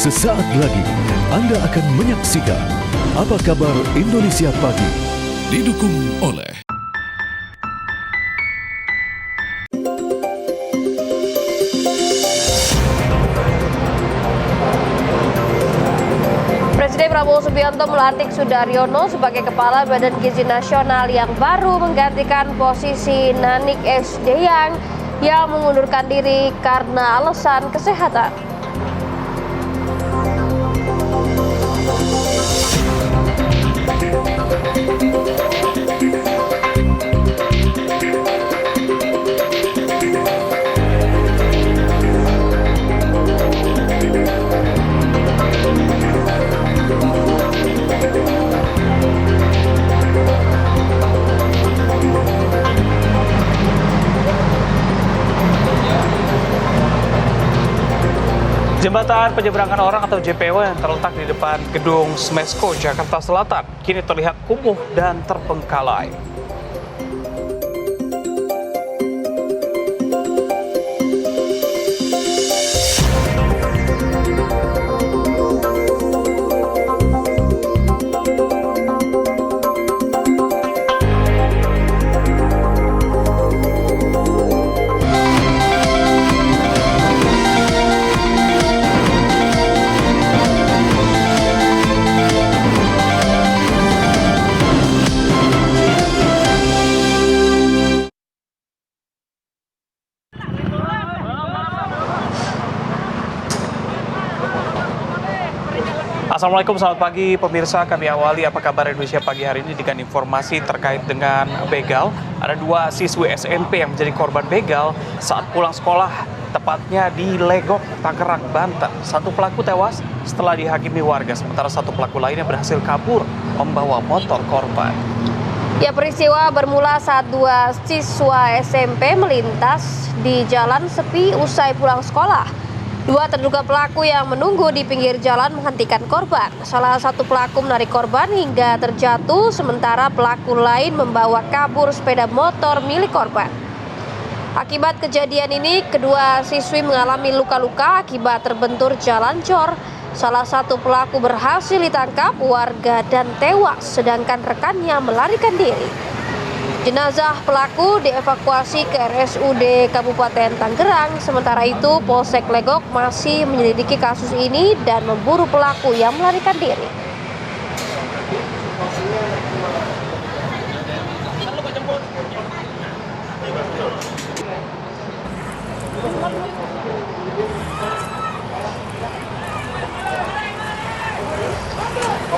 Sesaat lagi Anda akan menyaksikan Apa Kabar Indonesia Pagi, didukung oleh Presiden Prabowo Subianto melantik Sudaryono sebagai Kepala Badan Gizi Nasional yang baru menggantikan posisi Nanik Sdeyang yang mengundurkan diri karena alasan kesehatan. Jembatan penyeberangan orang atau JPO yang terletak di depan gedung Smesco, Jakarta Selatan, kini terlihat kumuh dan terbengkalai. Assalamualaikum, selamat pagi pemirsa. Kami awali Apa Kabar Indonesia pagi hari ini dengan informasi terkait dengan begal. Ada dua siswi SMP yang menjadi korban begal saat pulang sekolah, tepatnya di Legok, Tangerang, Banten. Satu pelaku tewas setelah dihakimi warga, sementara satu pelaku lainnya berhasil kabur membawa motor korban. Ya, peristiwa bermula saat dua siswa SMP melintas di jalan sepi usai pulang sekolah. Dua terduga pelaku yang menunggu di pinggir jalan menghentikan korban. Salah satu pelaku menarik korban hingga terjatuh, sementara pelaku lain membawa kabur sepeda motor milik korban. Akibat kejadian ini, kedua siswi mengalami luka-luka akibat terbentur jalan cor. Salah satu pelaku berhasil ditangkap warga dan tewas, sedangkan rekannya melarikan diri. Jenazah pelaku dievakuasi ke RSUD Kabupaten Tangerang. Sementara itu, Polsek Legok masih menyelidiki kasus ini dan memburu pelaku yang melarikan diri.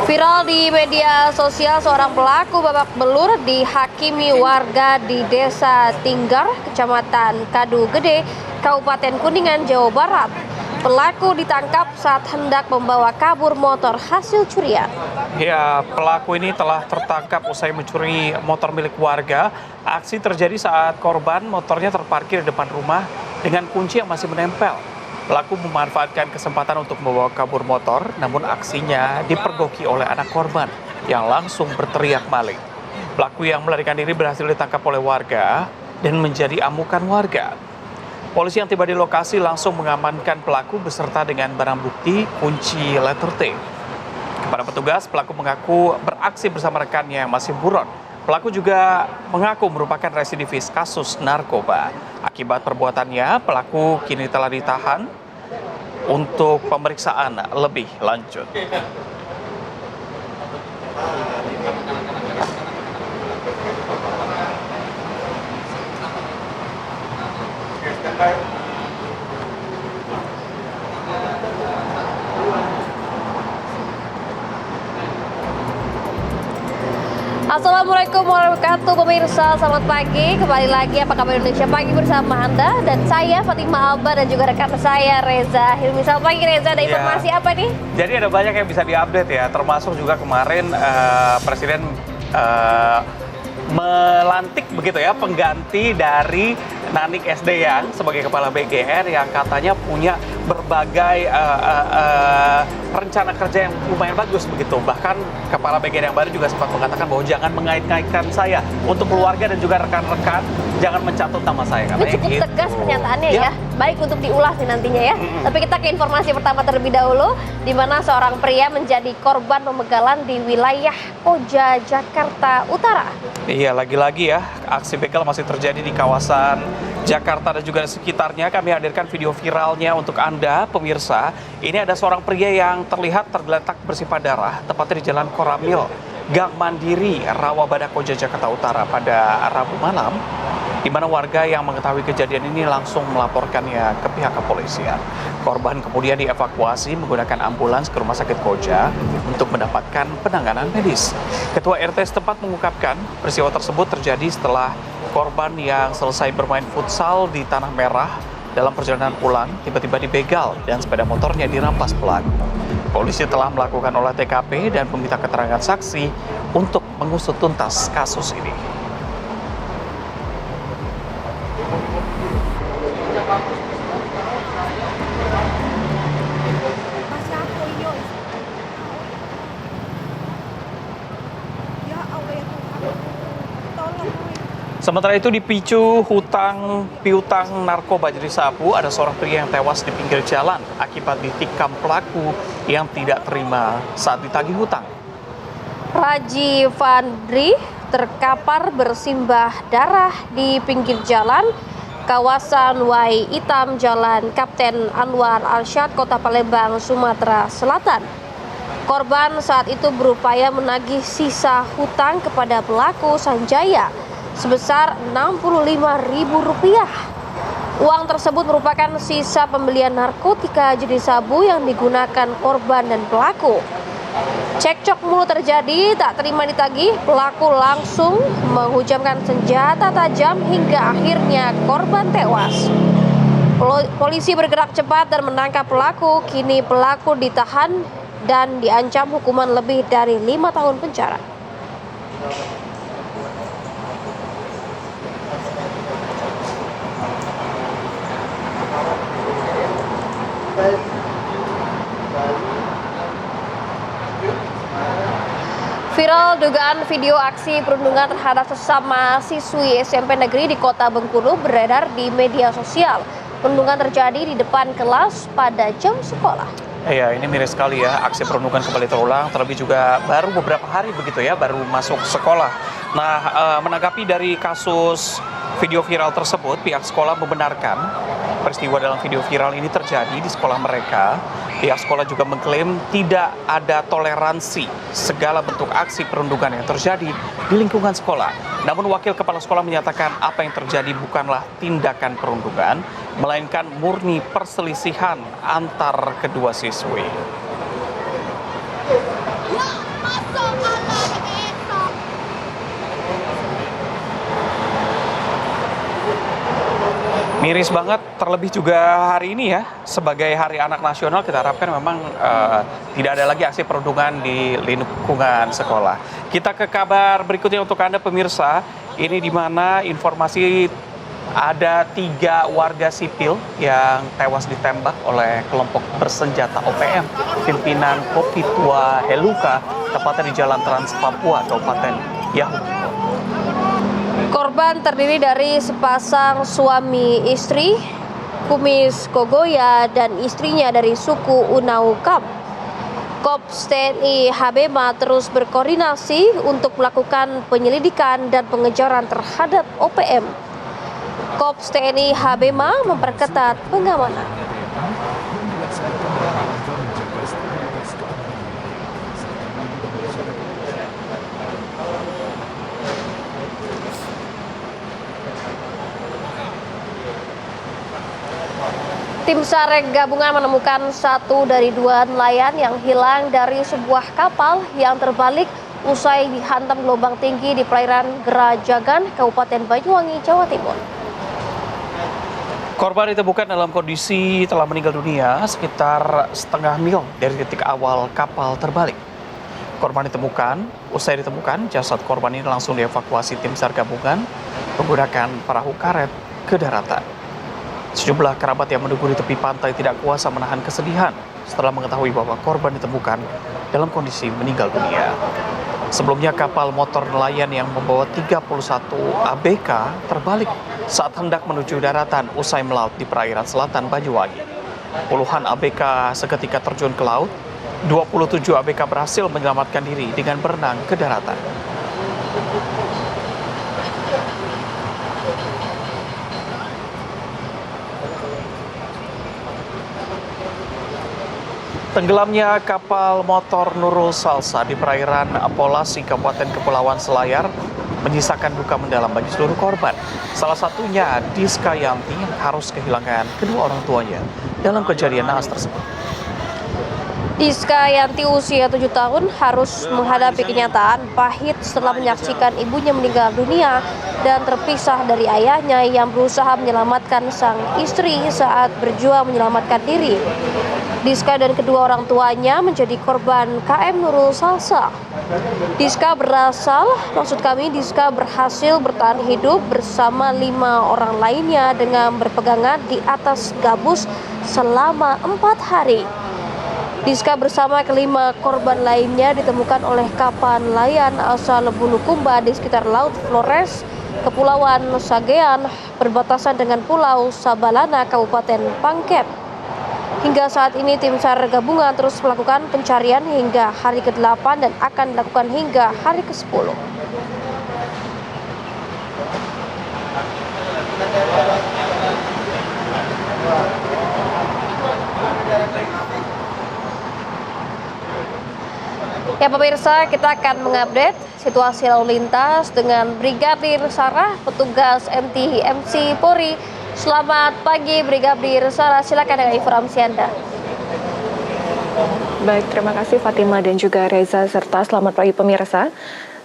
Viral di media sosial, seorang pelaku babak belur dihakimi warga di Desa Tinggar, Kecamatan Kadu Gede, Kabupaten Kuningan, Jawa Barat. Pelaku ditangkap saat hendak membawa kabur motor hasil curian. Ya, pelaku ini telah tertangkap usai mencuri motor milik warga. Aksi terjadi saat korban motornya terparkir di depan rumah dengan kunci yang masih menempel. Pelaku memanfaatkan kesempatan untuk membawa kabur motor, namun aksinya dipergoki oleh anak korban yang langsung berteriak maling. Pelaku yang melarikan diri berhasil ditangkap oleh warga dan menjadi amukan warga. Polisi yang tiba di lokasi langsung mengamankan pelaku beserta dengan barang bukti kunci letter T. Kepada petugas, pelaku mengaku beraksi bersama rekannya yang masih buron. Pelaku juga mengaku merupakan residivis kasus narkoba. Akibat perbuatannya, pelaku kini telah ditahan untuk pemeriksaan lebih lanjut. Assalamualaikum warahmatullahi wabarakatuh pemirsa, selamat pagi. Kembali lagi Apa Kabar Indonesia Pagi bersama Anda dan saya Fatima Alba dan juga rekan saya Reza Hilmi. Selamat pagi Reza, ada informasi apa nih? Jadi ada banyak yang bisa diupdate ya, termasuk juga kemarin Presiden melantik begitu ya pengganti dari Nanik Sdeyang sebagai Kepala BGN yang katanya punya berbagai rencana kerja yang lumayan bagus begitu. Bahkan Kepala Bagian yang baru juga sempat mengatakan bahwa jangan mengait-ngaitkan saya untuk keluarga dan juga rekan-rekan, jangan mencatut nama saya. Itu cukup gitu. tegas pernyataannya ya. Baik untuk diulas nih nantinya ya. Tapi kita ke informasi pertama terlebih dahulu, di mana seorang pria menjadi korban pembegalan di wilayah Koja, Jakarta Utara. Iya, lagi-lagi ya, aksi begal masih terjadi di kawasan Jakarta dan juga sekitarnya. Kami hadirkan video viralnya untuk Anda, pemirsa. Ini ada seorang pria yang terlihat tergeletak bersifat darah, tepatnya di Jalan Koramil, Gang Mandiri, Rawabadak, Koja, Jakarta Utara pada Rabu malam, di mana warga yang mengetahui kejadian ini langsung melaporkannya ke pihak kepolisian. Korban kemudian dievakuasi menggunakan ambulans ke Rumah Sakit Koja untuk mendapatkan penanganan medis. Ketua RT setempat mengungkapkan peristiwa tersebut terjadi setelah korban yang selesai bermain futsal di Tanah Merah dalam perjalanan pulang tiba-tiba dibegal dan sepeda motornya dirampas pelaku. Polisi telah melakukan olah TKP dan meminta keterangan saksi untuk mengusut tuntas kasus ini. Sementara itu dipicu hutang piutang narkoba jenis sabu, ada seorang pria yang tewas di pinggir jalan akibat ditikam pelaku yang tidak terima saat ditagih hutang. Raji Fandri terkapar bersimbah darah di pinggir jalan kawasan Wai Itam, Jalan Kapten Anwar Arsyad, Kota Palembang, Sumatera Selatan. Korban saat itu berupaya menagih sisa hutang kepada pelaku Sanjaya sebesar Rp65.000. Uang tersebut merupakan sisa pembelian narkotika jenis sabu yang digunakan korban dan pelaku. Cekcok mulut terjadi, tak terima ditagih, pelaku langsung menghujamkan senjata tajam hingga akhirnya korban tewas. Polisi bergerak cepat dan menangkap pelaku. Kini pelaku ditahan dan diancam hukuman lebih dari 5 tahun penjara. Viral dugaan video aksi perundungan terhadap sesama siswi SMP negeri di Kota Bengkulu beredar di media sosial. Perundungan terjadi di depan kelas pada jam sekolah. Iya, ini miris sekali ya, aksi perundungan kembali terulang, terlebih juga baru beberapa hari begitu ya, baru masuk sekolah. Nah, menanggapi dari kasus video viral tersebut, pihak sekolah membenarkan peristiwa dalam video viral ini terjadi di sekolah mereka. Pihak sekolah juga mengklaim tidak ada toleransi segala bentuk aksi perundungan yang terjadi di lingkungan sekolah. Namun wakil kepala sekolah menyatakan apa yang terjadi bukanlah tindakan perundungan, melainkan murni perselisihan antar kedua siswi. Miris banget, terlebih juga hari ini ya, sebagai Hari Anak Nasional kita harapkan memang tidak ada lagi aksi perundungan di lingkungan sekolah. Kita ke kabar berikutnya untuk Anda pemirsa, ini di mana informasi ada 3 warga sipil yang tewas ditembak oleh kelompok bersenjata OPM, pimpinan Kopi Tua Heluka, tepatnya di Jalan Trans Papua, Kabupaten Yahukimo. Korban terdiri dari sepasang suami istri, Kumis Kogoya, dan istrinya dari suku Unaukam. Kops TNI Habema terus berkoordinasi untuk melakukan penyelidikan dan pengejaran terhadap OPM. Kops TNI Habema memperketat pengamanan. Tim SAR gabungan menemukan 1 dari 2 nelayan yang hilang dari sebuah kapal yang terbalik usai dihantam gelombang tinggi di perairan Gerajagan, Kabupaten Banyuwangi, Jawa Timur. Korban ditemukan dalam kondisi telah meninggal dunia sekitar setengah mil dari titik awal kapal terbalik. Korban ditemukan, usai ditemukan, jasad korban ini langsung dievakuasi tim SAR gabungan menggunakan perahu karet ke daratan. Sejumlah kerabat yang menunggu di tepi pantai tidak kuasa menahan kesedihan setelah mengetahui bahwa korban ditemukan dalam kondisi meninggal dunia. Sebelumnya kapal motor nelayan yang membawa 31 ABK terbalik saat hendak menuju daratan usai melaut di perairan selatan Banyuwangi. Puluhan ABK seketika terjun ke laut, 27 ABK berhasil menyelamatkan diri dengan berenang ke daratan. Tenggelamnya kapal motor Nurul Salsa di perairan Polasi, Kabupaten Kepulauan Selayar menyisakan duka mendalam bagi seluruh korban. Salah satunya Diska Yanti yang harus kehilangan kedua orang tuanya dalam kejadian naas tersebut. Diska Yanti usia 7 tahun harus menghadapi kenyataan pahit setelah menyaksikan ibunya meninggal dunia dan terpisah dari ayahnya yang berusaha menyelamatkan sang istri saat berjuang menyelamatkan diri. Diska dan kedua orang tuanya menjadi korban KM Nurul Salsa. Diska berhasil bertahan hidup bersama 5 orang lainnya dengan berpegangan di atas gabus selama 4 hari. Diska bersama kelima korban lainnya ditemukan oleh kapal nelayan asal Bulukumba di sekitar Laut Flores, Kepulauan Sagean, berbatasan dengan Pulau Sabalana, Kabupaten Pangkep. Hingga saat ini tim SAR gabungan terus melakukan pencarian hingga hari ke-8 dan akan dilakukan hingga hari ke-10. Ya pemirsa, kita akan mengupdate situasi lalu lintas dengan Brigadir Sarah, petugas NTMC Polri. Selamat pagi Brigadir Sarah, silakan dengan informasi Anda. Baik, terima kasih Fatima dan juga Reza, serta selamat pagi pemirsa.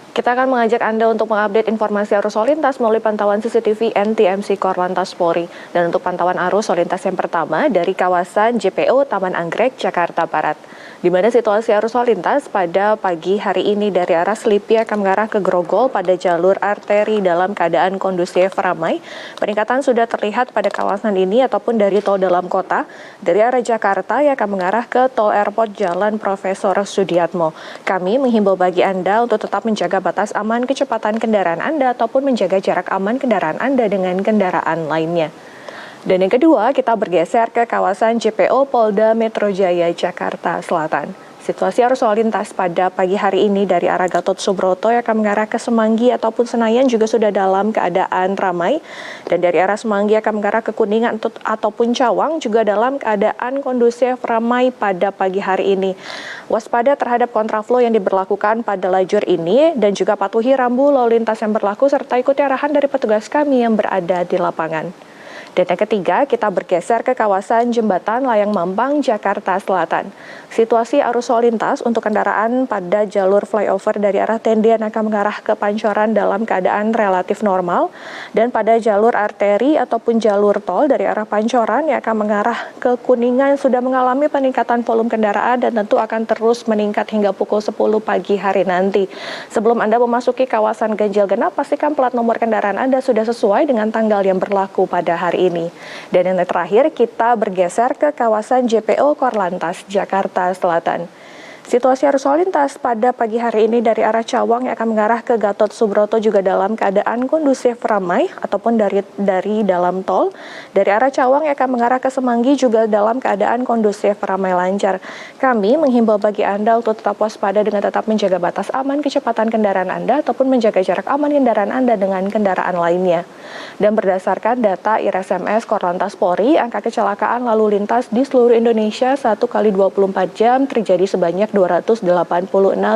Kita akan mengajak Anda untuk mengupdate informasi arus lalu lintas melalui pantauan CCTV NTMC Korlantas Polri. Dan untuk pantauan arus lalu lintas yang pertama dari kawasan JPO Taman Anggrek, Jakarta Barat. Di mana situasi arus lalu lintas pada pagi hari ini dari arah Selipi akan mengarah ke Grogol pada jalur arteri dalam keadaan kondusif ramai. Peningkatan sudah terlihat pada kawasan ini ataupun dari tol dalam kota, dari arah Jakarta yang akan mengarah ke tol airport Jalan Profesor Sudiatmo. Kami menghimbau bagi Anda untuk tetap menjaga batas aman kecepatan kendaraan Anda ataupun menjaga jarak aman kendaraan Anda dengan kendaraan lainnya. Dan yang kedua, kita bergeser ke kawasan JPO Polda Metro Jaya, Jakarta Selatan. Situasi arus lalu lintas pada pagi hari ini dari arah Gatot Subroto yang akan mengarah ke Semanggi ataupun Senayan juga sudah dalam keadaan ramai. Dan dari arah Semanggi akan mengarah ke Kuningan ataupun Cawang juga dalam keadaan kondusif ramai pada pagi hari ini. Waspada terhadap kontraflow yang diberlakukan pada lajur ini dan juga patuhi rambu lalu lintas yang berlaku serta ikuti arahan dari petugas kami yang berada di lapangan. Dan yang ketiga, kita bergeser ke kawasan Jembatan Layang Mampang, Jakarta Selatan. Situasi arus lalu lintas untuk kendaraan pada jalur flyover dari arah Tendian akan mengarah ke Pancoran dalam keadaan relatif normal. Dan pada jalur arteri ataupun jalur tol dari arah Pancoran yang akan mengarah ke Kuningan sudah mengalami peningkatan volume kendaraan dan tentu akan terus meningkat hingga pukul 10 pagi hari nanti. Sebelum Anda memasuki kawasan ganjil genap, pastikan plat nomor kendaraan Anda sudah sesuai dengan tanggal yang berlaku pada hari ini. Dan yang terakhir, kita bergeser ke kawasan JPO Korlantas, Jakarta Selatan. Situasi arus lalu lintas pada pagi hari ini dari arah Cawang yang akan mengarah ke Gatot Subroto juga dalam keadaan kondusif ramai ataupun dari dalam tol. Dari arah Cawang yang akan mengarah ke Semanggi juga dalam keadaan kondusif ramai lancar. Kami menghimbau bagi Anda untuk tetap waspada dengan tetap menjaga batas aman kecepatan kendaraan Anda ataupun menjaga jarak aman kendaraan Anda dengan kendaraan lainnya. Dan berdasarkan data IRSMS Korlantas Polri, angka kecelakaan lalu lintas di seluruh Indonesia 1 kali 24 jam terjadi sebanyak 286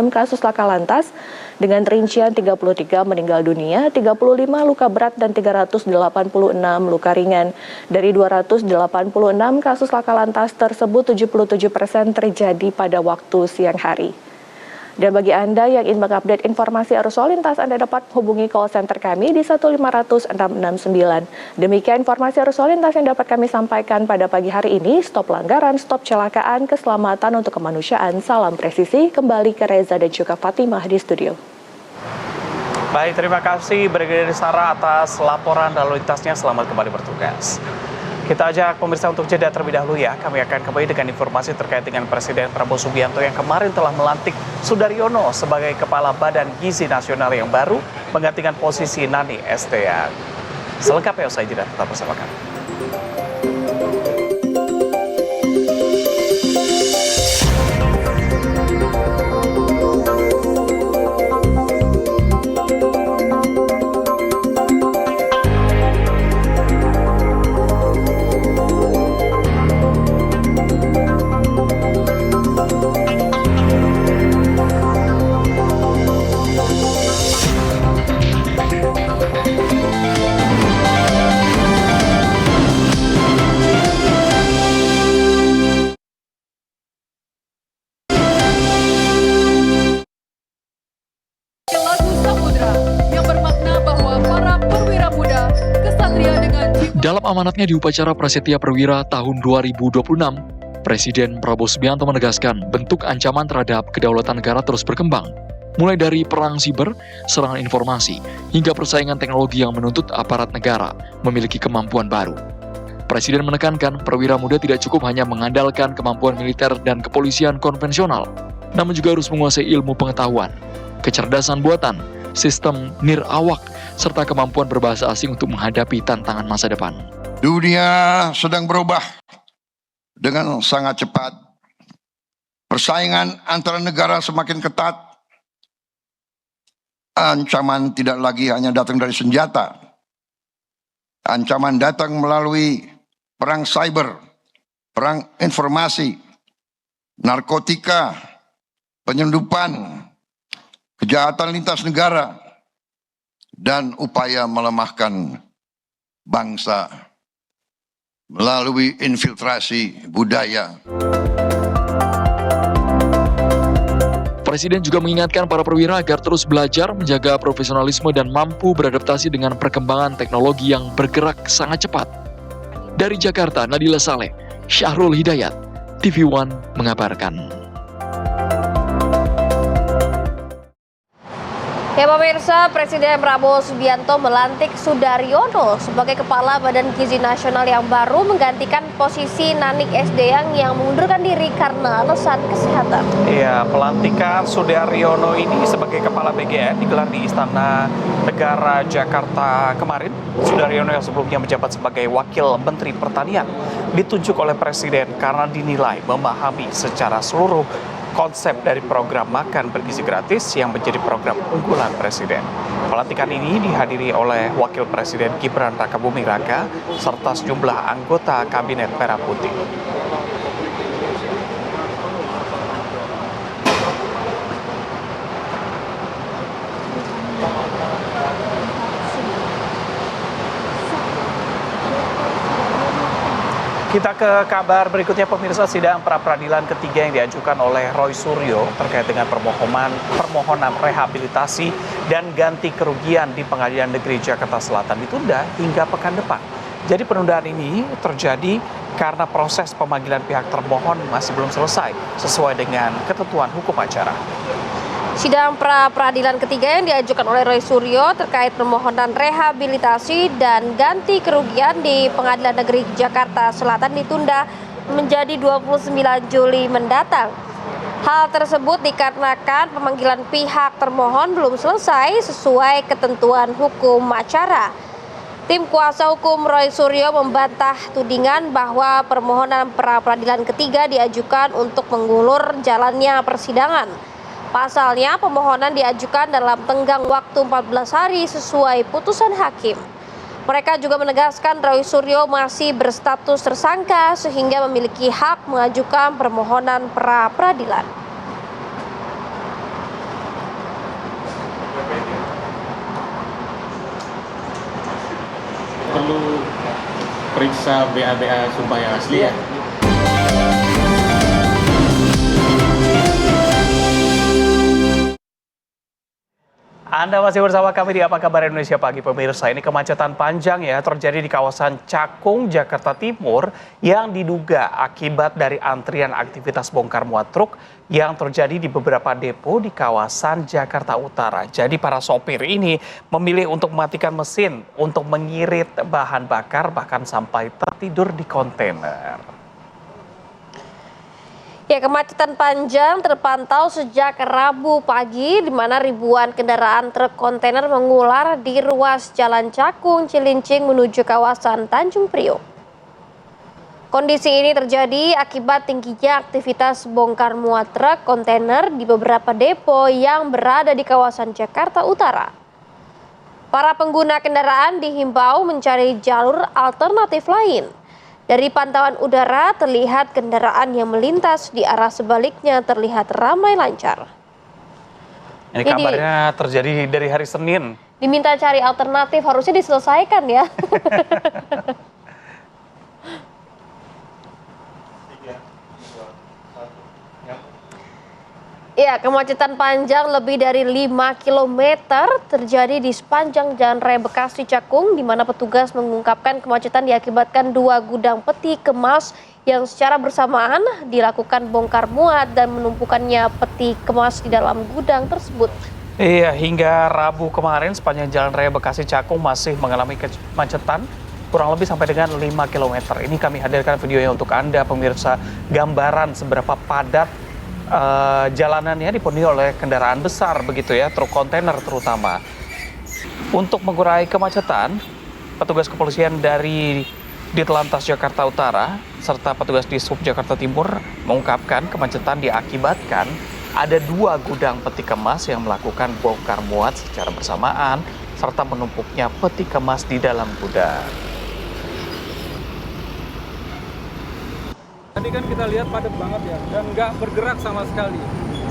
kasus laka lantas dengan rincian 33 meninggal dunia, 35 luka berat dan 386 luka ringan. Dari 286 kasus laka lantas tersebut 77% terjadi pada waktu siang hari. Dan bagi Anda yang ingin mengupdate informasi arus lalu lintas, Anda dapat hubungi call center kami di 1500669. Demikian informasi arus lalu lintas yang dapat kami sampaikan pada pagi hari ini. Stop pelanggaran, stop kecelakaan, keselamatan untuk kemanusiaan. Salam presisi, kembali ke Reza dan juga Fatimah di studio. Baik, terima kasih Brigadir Sarah atas laporan lalu lintasnya. Selamat kembali bertugas. Kita ajak pemirsa untuk jeda terlebih dahulu ya. Kami akan kembali dengan informasi terkait dengan Presiden Prabowo Subianto yang kemarin telah melantik Sudaryono sebagai Kepala Badan Gizi Nasional yang baru menggantikan posisi Nani Estean. Selengkapnya usai jeda, tetap bersama kami. Dalam amanatnya di upacara Prasetya Perwira tahun 2026, Presiden Prabowo Subianto menegaskan bentuk ancaman terhadap kedaulatan negara terus berkembang, mulai dari perang siber, serangan informasi, hingga persaingan teknologi yang menuntut aparat negara memiliki kemampuan baru. Presiden menekankan perwira muda tidak cukup hanya mengandalkan kemampuan militer dan kepolisian konvensional, namun juga harus menguasai ilmu pengetahuan, kecerdasan buatan, sistem nirawak, serta kemampuan berbahasa asing untuk menghadapi tantangan masa depan. Dunia sedang berubah dengan sangat cepat. Persaingan antara negara semakin ketat. Ancaman tidak lagi hanya datang dari senjata. Ancaman datang melalui perang cyber, perang informasi, narkotika, penyelundupan, kejahatan lintas negara, dan upaya melemahkan bangsa melalui infiltrasi budaya. Presiden juga mengingatkan para perwira agar terus belajar, menjaga profesionalisme dan mampu beradaptasi dengan perkembangan teknologi yang bergerak sangat cepat. Dari Jakarta, Nadila Saleh, Syahrul Hidayat, TV One mengabarkan. Ya pemirsa, Presiden Prabowo Subianto melantik Sudaryono sebagai Kepala Badan Gizi Nasional yang baru menggantikan posisi Nani Estean yang mengundurkan diri karena alasan kesehatan. Iya, pelantikan Sudaryono ini sebagai Kepala BGN digelar di Istana Negara Jakarta kemarin. Sudaryono yang sebelumnya menjabat sebagai Wakil Menteri Pertanian ditunjuk oleh Presiden karena dinilai memahami secara seluruh konsep dari program makan bergizi gratis yang menjadi program unggulan Presiden. Pelantikan ini dihadiri oleh Wakil Presiden Gibran Rakabuming Raka serta sejumlah anggota Kabinet Merah Putih. Kita ke kabar berikutnya pemirsa. Sidang pra-peradilan ketiga yang diajukan oleh Roy Suryo terkait dengan permohonan rehabilitasi dan ganti kerugian di Pengadilan Negeri Jakarta Selatan ditunda hingga pekan depan. Jadi penundaan ini terjadi karena proses pemanggilan pihak termohon masih belum selesai sesuai dengan ketentuan hukum acara. Sidang pra-peradilan ketiga yang diajukan oleh Roy Suryo terkait permohonan rehabilitasi dan ganti kerugian di Pengadilan Negeri Jakarta Selatan ditunda menjadi 29 Juli mendatang. Hal tersebut dikarenakan pemanggilan pihak termohon belum selesai sesuai ketentuan hukum acara. Tim kuasa hukum Roy Suryo membantah tudingan bahwa permohonan pra-peradilan ketiga diajukan untuk mengulur jalannya persidangan. Pasalnya, pemohonan diajukan dalam tenggang waktu 14 hari sesuai putusan hakim. Mereka juga menegaskan Roy Suryo masih berstatus tersangka sehingga memiliki hak mengajukan permohonan pra-peradilan. Perlu periksa BA sumpah yang asli ya? Ya, Anda masih bersama kami di Apa Kabar Indonesia Pagi, pemirsa. Ini kemacetan panjang ya terjadi di kawasan Cakung, Jakarta Timur yang diduga akibat dari antrian aktivitas bongkar muat truk yang terjadi di beberapa depo di kawasan Jakarta Utara. Jadi para sopir ini memilih untuk mematikan mesin untuk mengirit bahan bakar bahkan sampai tertidur di kontainer. Ya, kemacetan panjang terpantau sejak Rabu pagi di mana ribuan kendaraan truk kontainer mengular di ruas Jalan Cakung, Cilincing menuju kawasan Tanjung Priok. Kondisi ini terjadi akibat tingginya aktivitas bongkar muat truk kontainer di beberapa depo yang berada di kawasan Jakarta Utara. Para pengguna kendaraan dihimbau mencari jalur alternatif lain. Dari pantauan udara terlihat kendaraan yang melintas di arah sebaliknya terlihat ramai lancar. Ini kabarnya terjadi dari hari Senin. Diminta cari alternatif, harusnya diselesaikan ya. Ya, kemacetan panjang lebih dari 5 km terjadi di sepanjang Jalan Raya Bekasi Cakung, di mana petugas mengungkapkan kemacetan diakibatkan 2 gudang peti kemas yang secara bersamaan dilakukan bongkar muat dan menumpukannya peti kemas di dalam gudang tersebut. Iya, hingga Rabu kemarin sepanjang Jalan Raya Bekasi Cakung masih mengalami kemacetan kurang lebih sampai dengan 5 km. Ini kami hadirkan videonya untuk Anda pemirsa, gambaran seberapa padat jalanannya dipenuhi oleh kendaraan besar begitu ya, truk kontainer terutama. Untuk mengurai kemacetan, petugas kepolisian dari Ditlantas Jakarta Utara serta petugas di Sub Jakarta Timur mengungkapkan kemacetan diakibatkan ada 2 gudang peti kemas yang melakukan bongkar muat secara bersamaan serta menumpuknya peti kemas di dalam gudang. Tadi kan kita lihat padat banget ya, dan nggak bergerak sama sekali.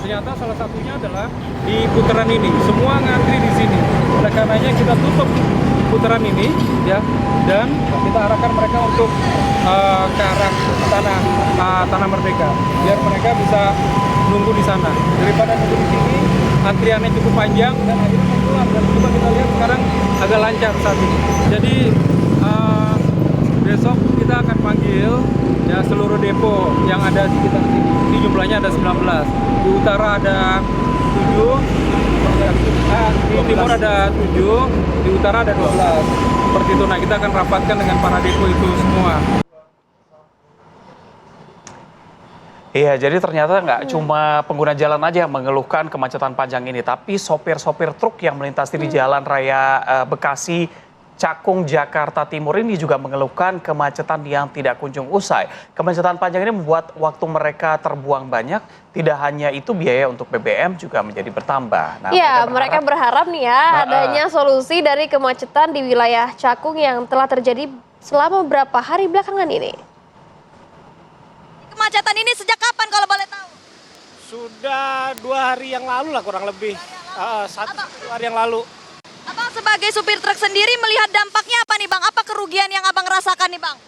Ternyata salah satunya adalah di putaran ini, semua ngantri di sini. Oleh karenanya kita tutup putaran ini, ya, dan kita arahkan mereka untuk ke arah tanah Merdeka, biar mereka bisa nunggu di sana. Daripada nunggu di sini, antriannya cukup panjang dan akhirnya mengular. Dan coba kita lihat sekarang agak lancar saat ini. Jadi besok kita akan panggil ya seluruh depo yang ada di sekitar sini. Ini jumlahnya ada 19. Di utara ada 7, di timur ada 7, di utara ada 12. Seperti itu. Nah, kita akan rapatkan dengan para depo itu semua. Iya, jadi ternyata nggak cuma pengguna jalan aja yang mengeluhkan kemacetan panjang ini, tapi sopir-sopir truk yang melintasi di Jalan Raya Bekasi Cakung, Jakarta Timur ini juga mengeluhkan kemacetan yang tidak kunjung usai. Kemacetan panjang ini membuat waktu mereka terbuang banyak. Tidak hanya itu, biaya untuk BBM juga menjadi bertambah. Nah, ya, mereka berharap nih ya adanya solusi dari kemacetan di wilayah Cakung yang telah terjadi selama beberapa hari belakangan ini. Kemacetan ini sejak kapan kalau boleh tahu? Sudah 2 hari yang lalu lah kurang lebih. 1-2 hari yang lalu. Abang sebagai supir truk sendiri melihat dampaknya apa nih Bang? Apa kerugian yang Abang rasakan nih Bang?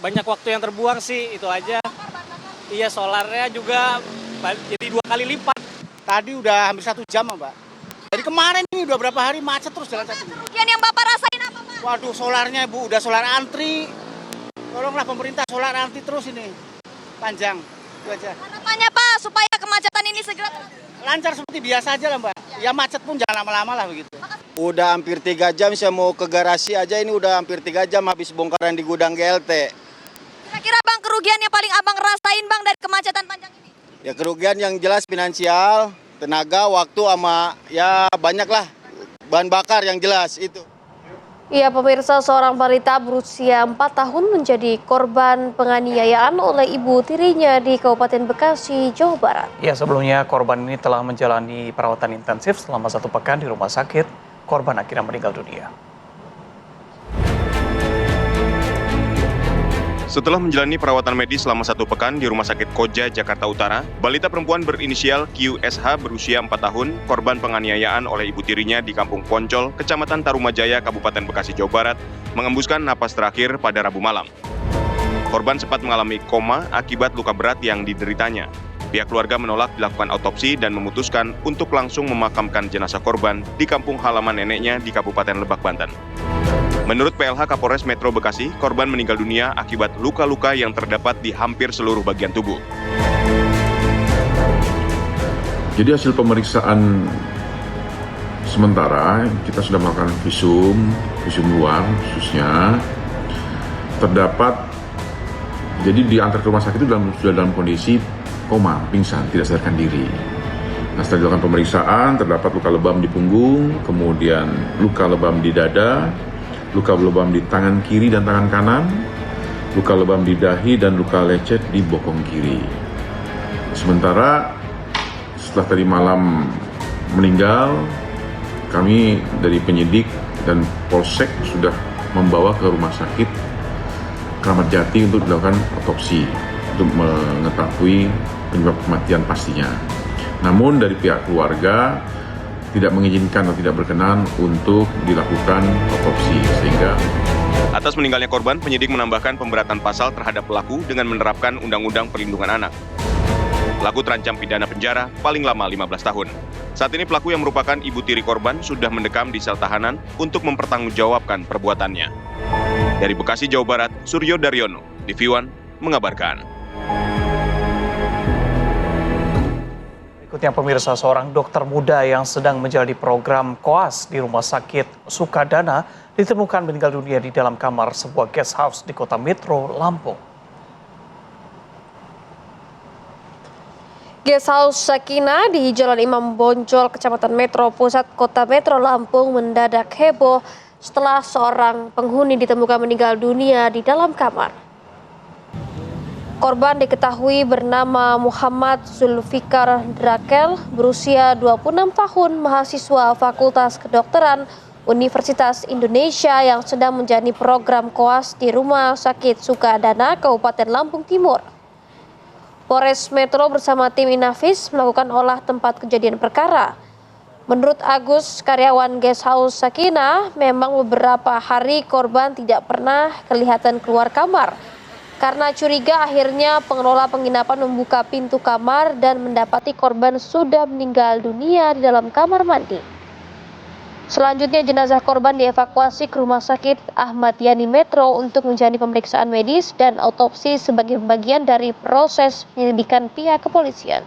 Banyak waktu yang terbuang sih, itu aja. Iya, solarnya juga jadi 2 kali lipat. Tadi udah hampir 1 jam Mbak. Dari kemarin ini udah berapa hari macet terus jalan satu. Kerugian yang Bapak rasain apa Pak? Waduh, solarnya Bu, udah solar antri. Tolonglah pemerintah solar antri terus ini. Panjang, itu aja. Harapannya Pak supaya kemacetan ini segera lancar seperti biasa aja lah Mbak. Ya macet pun jangan lama-lama lah begitu. Udah hampir 3 jam saya mau ke garasi aja, ini udah hampir 3 jam habis bongkaran di gudang GLT. Kira-kira Bang kerugian yang paling Abang rasain Bang dari kemacetan panjang ini? Ya kerugian yang jelas finansial, tenaga, waktu sama ya banyak lah. Bahan bakar yang jelas itu. Ya, pemirsa, seorang balita berusia 4 tahun menjadi korban penganiayaan oleh ibu tirinya di Kabupaten Bekasi, Jawa Barat. Ya, sebelumnya korban ini telah menjalani perawatan intensif selama 1 pekan di rumah sakit. Korban akhirnya meninggal dunia. Setelah menjalani perawatan medis selama 1 pekan di Rumah Sakit Koja, Jakarta Utara, balita perempuan berinisial QSH berusia 4 tahun, korban penganiayaan oleh ibu tirinya di Kampung Poncol, Kecamatan Tarumajaya, Kabupaten Bekasi, Jawa Barat, mengembuskan napas terakhir pada Rabu malam. Korban sempat mengalami koma akibat luka berat yang dideritanya. Pihak keluarga menolak dilakukan autopsi dan memutuskan untuk langsung memakamkan jenazah korban di kampung halaman neneknya di Kabupaten Lebak, Banten. Menurut PLH Kapolres Metro Bekasi, korban meninggal dunia akibat luka-luka yang terdapat di hampir seluruh bagian tubuh. Jadi hasil pemeriksaan sementara kita sudah melakukan visum luar khususnya, terdapat jadi diantar ke rumah sakit itu sudah dalam kondisi koma, pingsan, tidak sadarkan diri. Nah, setelah dilakukan pemeriksaan, terdapat luka lebam di punggung, kemudian luka lebam di dada, luka lebam di tangan kiri dan tangan kanan, luka lebam di dahi, dan luka lecet di bokong kiri. Sementara setelah tadi malam meninggal, kami dari penyidik dan Polsek sudah membawa ke rumah sakit Kramat Jati untuk dilakukan otopsi untuk mengetahui penyebab kematian pastinya. Namun dari pihak keluarga tidak mengizinkan atau tidak berkenan untuk dilakukan otopsi, sehingga atas meninggalnya korban, penyidik menambahkan pemberatan pasal terhadap pelaku dengan menerapkan Undang-Undang Perlindungan Anak. Pelaku terancam pidana penjara paling lama 15 tahun. Saat ini pelaku yang merupakan ibu tiri korban sudah mendekam di sel tahanan untuk mempertanggungjawabkan perbuatannya. Dari Bekasi, Jawa Barat, Suryo Daryono, TV1 mengabarkan. Berikutnya pemirsa, seorang dokter muda yang sedang menjalani program koas di Rumah Sakit Sukadana ditemukan meninggal dunia di dalam kamar sebuah guest house di Kota Metro, Lampung. Guest House Sakina di Jalan Imam Bonjol, Kecamatan Metro Pusat, Kota Metro Lampung mendadak heboh setelah seorang penghuni ditemukan meninggal dunia di dalam kamar. Korban diketahui bernama Muhammad Zulfikar Drakel, berusia 26 tahun, mahasiswa Fakultas Kedokteran Universitas Indonesia yang sedang menjalani program koas di Rumah Sakit Sukadana, Kabupaten Lampung Timur. Polres Metro bersama tim Inafis melakukan olah tempat kejadian perkara. Menurut Agus, karyawan Guest House Sakina, memang beberapa hari korban tidak pernah kelihatan keluar kamar. Karena curiga, akhirnya pengelola penginapan membuka pintu kamar dan mendapati korban sudah meninggal dunia di dalam kamar mandi. Selanjutnya jenazah korban dievakuasi ke Rumah Sakit Ahmad Yani Metro untuk menjalani pemeriksaan medis dan autopsi sebagai bagian dari proses penyelidikan pihak kepolisian.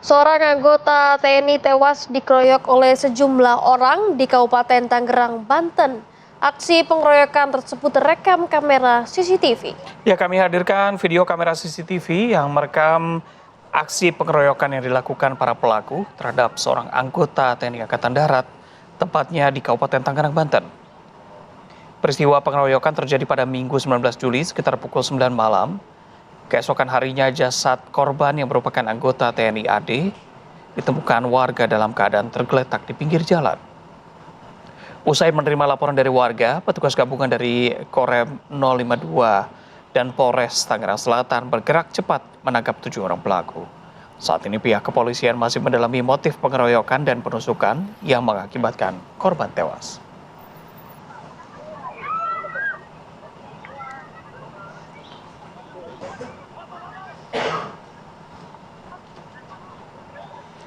Seorang anggota TNI tewas dikeroyok oleh sejumlah orang di Kabupaten Tangerang, Banten. Aksi pengeroyokan tersebut terekam kamera CCTV. Ya, kami hadirkan video kamera CCTV yang merekam aksi pengeroyokan yang dilakukan para pelaku terhadap seorang anggota TNI Angkatan Darat, tepatnya di Kabupaten Tangerang, Banten. Peristiwa pengeroyokan terjadi pada Minggu 19 Juli sekitar pukul 9 malam. Keesokan harinya jasad korban yang merupakan anggota TNI AD ditemukan warga dalam keadaan tergeletak di pinggir jalan. Usai menerima laporan dari warga, petugas gabungan dari Korem 052 dan Polres Tangerang Selatan bergerak cepat menangkap 7 orang pelaku. Saat ini pihak kepolisian masih mendalami motif pengeroyokan dan penusukan yang mengakibatkan korban tewas.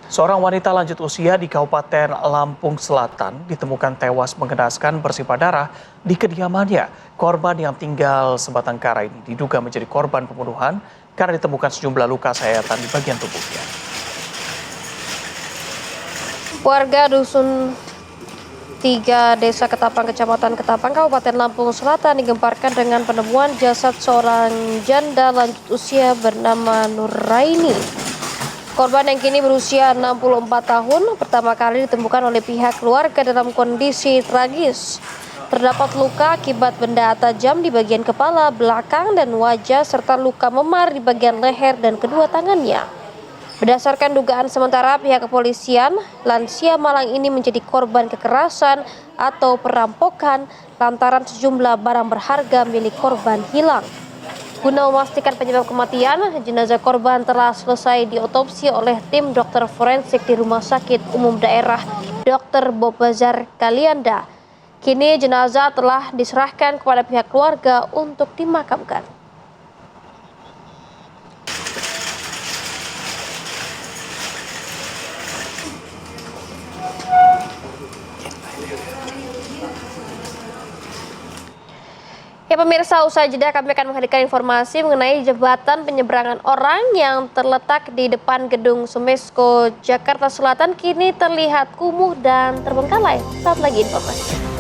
Seorang wanita lanjut usia di Kabupaten Lampung Selatan ditemukan tewas mengenaskan bersimbah darah di kediamannya. Korban yang tinggal sebatang kara ini diduga menjadi korban pembunuhan karena ditemukan sejumlah luka sayatan di bagian tubuhnya. Warga Dusun 3 Desa Ketapang, Kecamatan Ketapang, Kabupaten Lampung Selatan digemparkan dengan penemuan jasad seorang janda lanjut usia bernama Nuraini. Korban yang kini berusia 64 tahun pertama kali ditemukan oleh pihak keluarga dalam kondisi tragis. Terdapat luka akibat benda tajam di bagian kepala, belakang, dan wajah, serta luka memar di bagian leher dan kedua tangannya. Berdasarkan dugaan sementara pihak kepolisian, lansia Malang ini menjadi korban kekerasan atau perampokan lantaran sejumlah barang berharga milik korban hilang. Guna memastikan penyebab kematian, jenazah korban telah selesai diotopsi oleh tim dokter forensik di Rumah Sakit Umum Daerah Dr. Bobazar Kalianda. Kini jenazah telah diserahkan kepada pihak keluarga untuk dimakamkan. Ya pemirsa, usai jeda kami akan menghadirkan informasi mengenai jembatan penyeberangan orang yang terletak di depan gedung Sumesko Jakarta Selatan kini terlihat kumuh dan terbengkalai. Saat lagi informasi.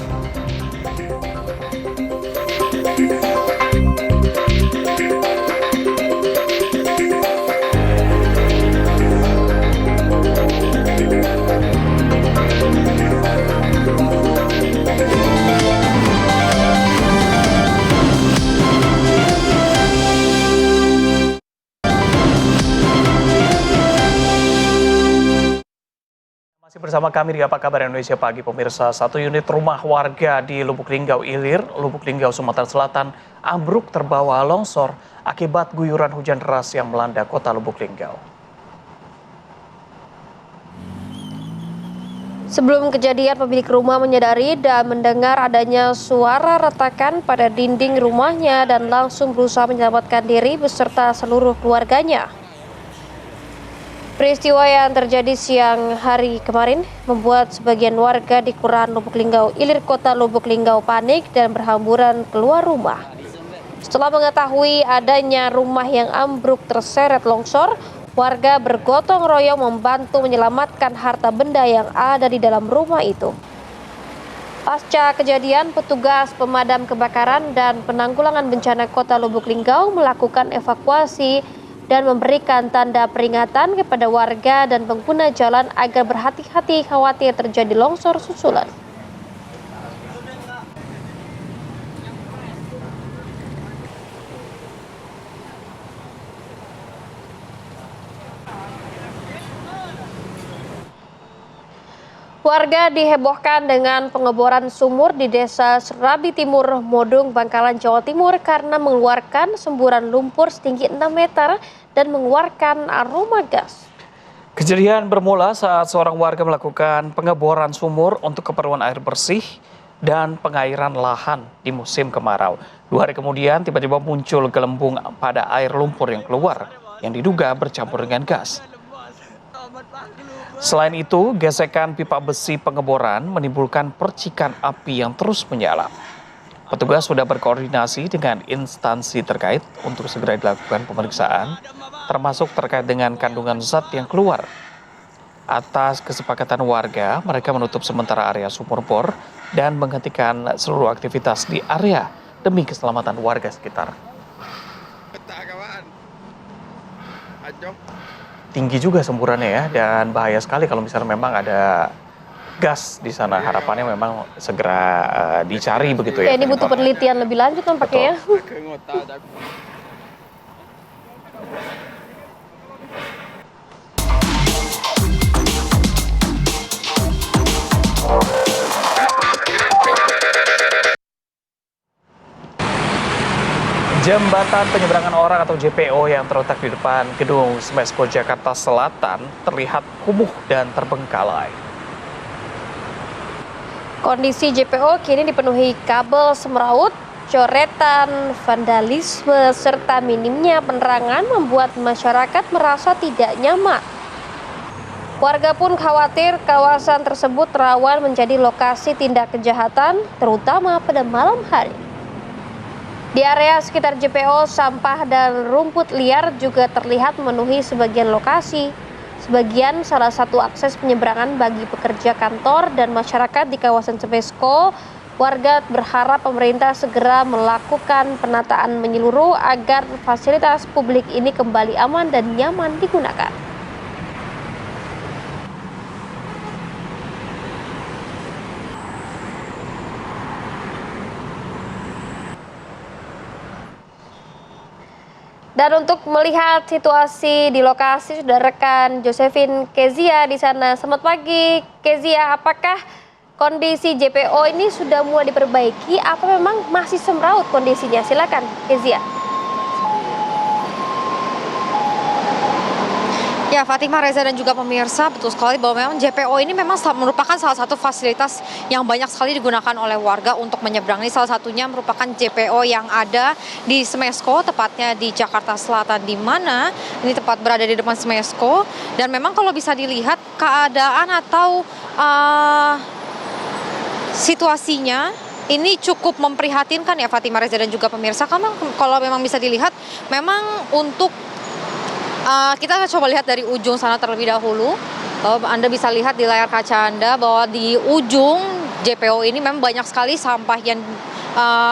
Masih bersama kami di Apa Kabar Indonesia Pagi, pemirsa. Satu unit rumah warga di Lubuk Linggau Ilir, Lubuk Linggau, Sumatera Selatan, ambruk terbawa longsor akibat guyuran hujan deras yang melanda kota Lubuk Linggau. Sebelum kejadian, pemilik rumah menyadari dan mendengar adanya suara retakan pada dinding rumahnya dan langsung berusaha menyelamatkan diri beserta seluruh keluarganya. Peristiwa yang terjadi siang hari kemarin membuat sebagian warga di Kelurahan Lubuk Linggau Ilir, Kota Lubuk Linggau panik dan berhamburan keluar rumah. Setelah mengetahui adanya rumah yang ambruk terseret longsor, warga bergotong royong membantu menyelamatkan harta benda yang ada di dalam rumah itu. Pasca kejadian, petugas pemadam kebakaran dan penanggulangan bencana Kota Lubuk Linggau melakukan evakuasi dan memberikan tanda peringatan kepada warga dan pengguna jalan agar berhati-hati khawatir terjadi longsor susulan. Warga dihebohkan dengan pengeboran sumur di Desa Serabi Timur, Modung, Bangkalan, Jawa Timur karena mengeluarkan semburan lumpur setinggi 6 meter dan mengeluarkan aroma gas. Kejadian bermula saat seorang warga melakukan pengeboran sumur untuk keperluan air bersih dan pengairan lahan di musim kemarau. 2 hari kemudian tiba-tiba muncul gelembung pada air lumpur yang keluar yang diduga bercampur dengan gas. Selain itu, gesekan pipa besi pengeboran menimbulkan percikan api yang terus menyala. Petugas sudah berkoordinasi dengan instansi terkait untuk segera dilakukan pemeriksaan, termasuk terkait dengan kandungan zat yang keluar. Atas kesepakatan warga, mereka menutup sementara area sumur bor dan menghentikan seluruh aktivitas di area demi keselamatan warga sekitar. Tinggi juga semburannya ya, dan bahaya sekali kalau misalnya memang ada gas di sana. Harapannya memang segera dicari begitu ya. Ini butuh penelitian lebih lanjut nampaknya ya. Jembatan penyeberangan orang atau JPO yang terletak di depan gedung Sumesko Jakarta Selatan terlihat kumuh dan terbengkalai. Kondisi JPO kini dipenuhi kabel semraut, coretan, vandalisme, serta minimnya penerangan membuat masyarakat merasa tidak nyaman. Warga pun khawatir kawasan tersebut rawan menjadi lokasi tindak kejahatan, terutama pada malam hari. Di area sekitar JPO, sampah dan rumput liar juga terlihat memenuhi sebagian lokasi. Sebagian salah satu akses penyeberangan bagi pekerja kantor dan masyarakat di kawasan Sumesko. Warga berharap pemerintah segera melakukan penataan menyeluruh agar fasilitas publik ini kembali aman dan nyaman digunakan. Dan untuk melihat situasi di lokasi sudah rekan Josephine Kezia di sana. Selamat pagi Kezia, apakah kondisi JPO ini sudah mulai diperbaiki atau memang masih semraut kondisinya? Silakan Kezia. Ya, Fatima, Reza, dan juga pemirsa, betul sekali bahwa memang JPO ini memang merupakan salah satu fasilitas yang banyak sekali digunakan oleh warga untuk menyeberangi. Salah satunya merupakan JPO yang ada di Smesko, tepatnya di Jakarta Selatan, di mana ini tepat berada di depan Smesko. Dan memang kalau bisa dilihat keadaan atau situasinya ini cukup memprihatinkan ya, Fatima, Reza, dan juga pemirsa. Karena kalau memang bisa dilihat, memang untuk kita coba lihat dari ujung sana terlebih dahulu. Anda bisa lihat di layar kaca Anda bahwa di ujung JPO ini memang banyak sekali sampah yang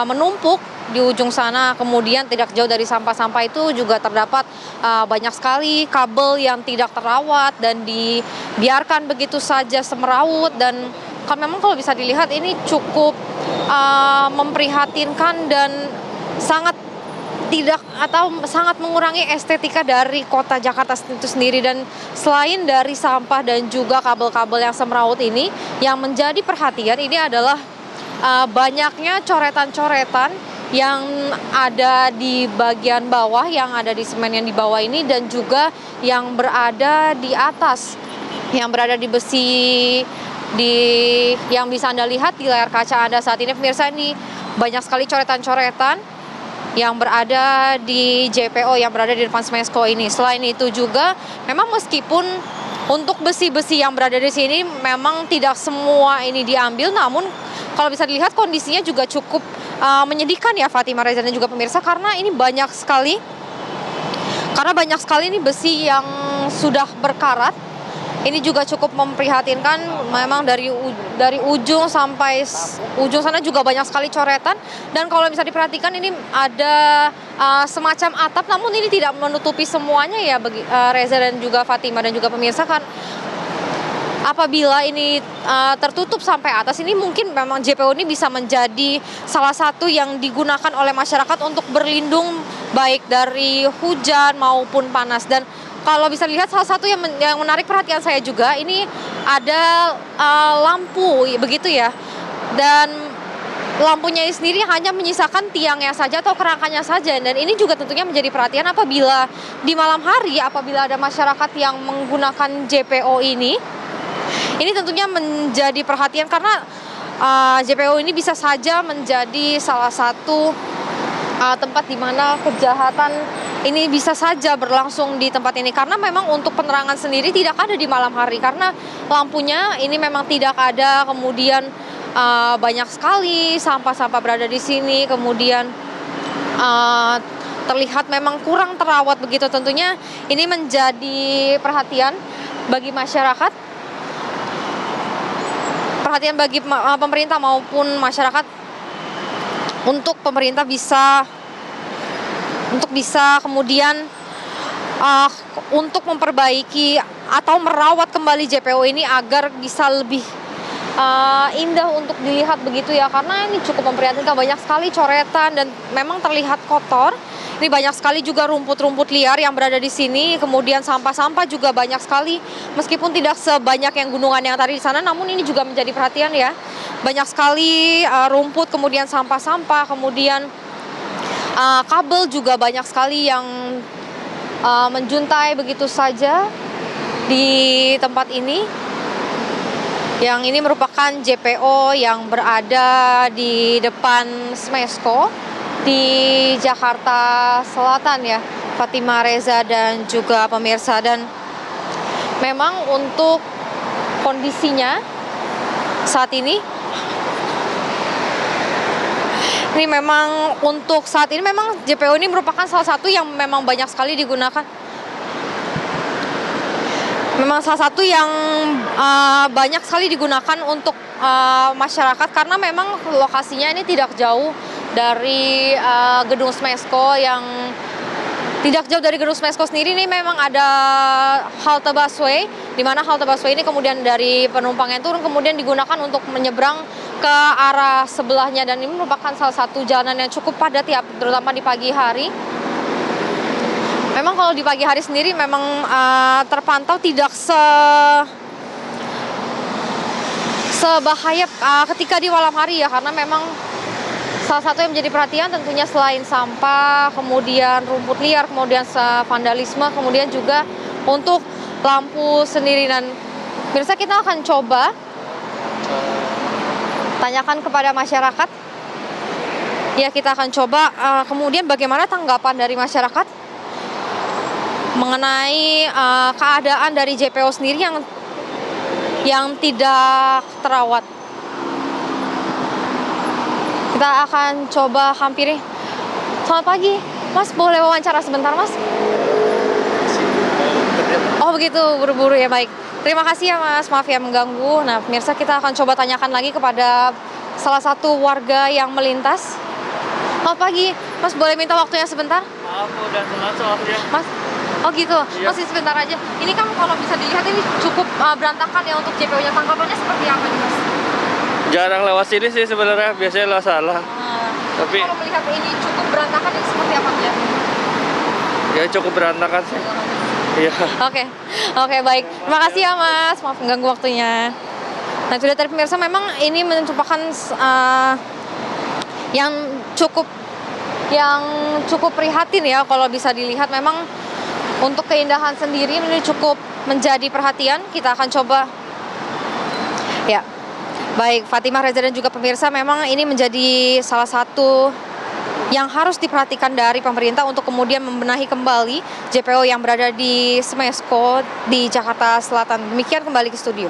menumpuk di ujung sana. Kemudian tidak jauh dari sampah-sampah itu juga terdapat banyak sekali kabel yang tidak terawat dan dibiarkan begitu saja semeraut. Dan memang kalau bisa dilihat ini cukup memprihatinkan dan sangat mengurangi estetika dari kota Jakarta itu sendiri. Dan selain dari sampah dan juga kabel-kabel yang semeraut ini, yang menjadi perhatian ini adalah banyaknya coretan-coretan yang ada di bagian bawah, yang ada di semen yang di bawah ini, dan juga yang berada di atas, yang berada di besi yang bisa Anda lihat di layar kaca Anda saat ini, pemirsa. Ini banyak sekali coretan-coretan yang berada di JPO yang berada di depan Smesko ini. Selain itu juga memang meskipun untuk besi-besi yang berada di sini memang tidak semua ini diambil, namun kalau bisa dilihat kondisinya juga cukup menyedihkan ya, Fatima, Reza, dan juga pemirsa, karena ini banyak sekali ini besi yang sudah berkarat. Ini juga cukup memprihatinkan, memang dari ujung sampai ujung sana juga banyak sekali coretan. Dan kalau bisa diperhatikan ini ada semacam atap, namun ini tidak menutupi semuanya ya, bagi Reza dan juga Fatima dan juga pemirsa. Kan apabila ini tertutup sampai atas, ini mungkin memang JPO ini bisa menjadi salah satu yang digunakan oleh masyarakat untuk berlindung baik dari hujan maupun panas. Dan kalau bisa dilihat salah satu yang menarik perhatian saya juga, ini ada lampu begitu ya. Dan lampunya sendiri hanya menyisakan tiangnya saja atau kerangkanya saja. Dan ini juga tentunya menjadi perhatian apabila di malam hari, apabila ada masyarakat yang menggunakan JPO ini tentunya menjadi perhatian, karena JPO ini bisa saja menjadi salah satu tempat di mana kejahatan ini bisa saja berlangsung di tempat ini. Karena memang untuk penerangan sendiri tidak ada di malam hari, karena lampunya ini memang tidak ada. Kemudian banyak sekali sampah-sampah berada di sini, kemudian terlihat memang kurang terawat begitu. Tentunya ini menjadi perhatian bagi masyarakat, perhatian bagi pemerintah maupun masyarakat, untuk pemerintah bisa kemudian untuk memperbaiki atau merawat kembali JPO ini agar bisa lebih indah untuk dilihat begitu ya. Karena ini cukup memprihatinkan, banyak sekali coretan dan memang terlihat kotor. Ini banyak sekali juga rumput-rumput liar yang berada di sini, kemudian sampah-sampah juga banyak sekali. Meskipun tidak sebanyak yang gunungan yang tadi di sana, namun ini juga menjadi perhatian ya. Banyak sekali rumput, kemudian sampah-sampah, kemudian kabel juga banyak sekali yang menjuntai begitu saja di tempat ini. Yang ini merupakan JPO yang berada di depan Smesko di Jakarta Selatan ya, Fatima, Reza, dan juga pemirsa. Dan memang untuk kondisinya saat ini memang untuk saat ini memang JPO ini merupakan salah satu yang memang banyak sekali digunakan. Memang salah satu yang banyak sekali digunakan untuk masyarakat, karena memang lokasinya ini tidak jauh dari gedung Smesko. Yang tidak jauh dari gedung Smesko sendiri ini memang ada halte busway, di mana halte busway ini kemudian dari penumpang yang turun kemudian digunakan untuk menyeberang ke arah sebelahnya. Dan ini merupakan salah satu jalanan yang cukup padat ya, terutama di pagi hari. Memang kalau di pagi hari sendiri memang terpantau tidak sebahaya ketika di malam hari ya, karena memang salah satu yang menjadi perhatian tentunya selain sampah, kemudian rumput liar, kemudian vandalisme, kemudian juga untuk lampu sendiri. Dan pemirsa, kita akan coba tanyakan kepada masyarakat. Ya, kita akan coba kemudian bagaimana tanggapan dari masyarakat mengenai keadaan dari JPO sendiri yang tidak terawat. Kita akan coba hampiri. Selamat pagi, Mas, boleh wawancara sebentar, Mas? Oh begitu, buru-buru ya, baik. Terima kasih ya, Mas, maaf ya mengganggu. Nah, pemirsa, kita akan coba tanyakan lagi kepada salah satu warga yang melintas. Selamat pagi, Mas, boleh minta waktunya sebentar? Maaf, udah telat soalnya. Mas, oh gitu, Iya. masih sebentar aja. Ini kan kalau bisa dilihat ini cukup berantakan ya untuk JPO-nya. Tanggapannya seperti apa nih, Mas? Jarang lewat sini sih sebenarnya, biasanya lewat salah. Tapi Kalau melihat ini cukup berantakan, ini seperti apa ya? ya cukup berantakan sih. Iya. Oke, baik. Terima kasih ya, Mas. Maaf mengganggu waktunya. Nah, sudah tadi pemirsa, memang ini merupakan yang cukup prihatin ya kalau bisa dilihat. Memang untuk keindahan sendiri ini cukup menjadi perhatian. Kita akan coba. Ya. Baik, Fatimah, Reza, dan juga pemirsa, memang ini menjadi salah satu yang harus diperhatikan dari pemerintah untuk kemudian membenahi kembali JPO yang berada di Smesko di Jakarta Selatan. Demikian, kembali ke studio.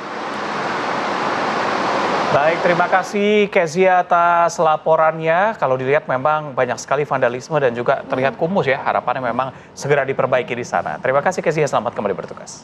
Baik, terima kasih Kezia atas laporannya. Kalau dilihat memang banyak sekali vandalisme dan juga terlihat kumuh ya. Harapannya memang segera diperbaiki di sana. Terima kasih Kezia, selamat kembali bertugas.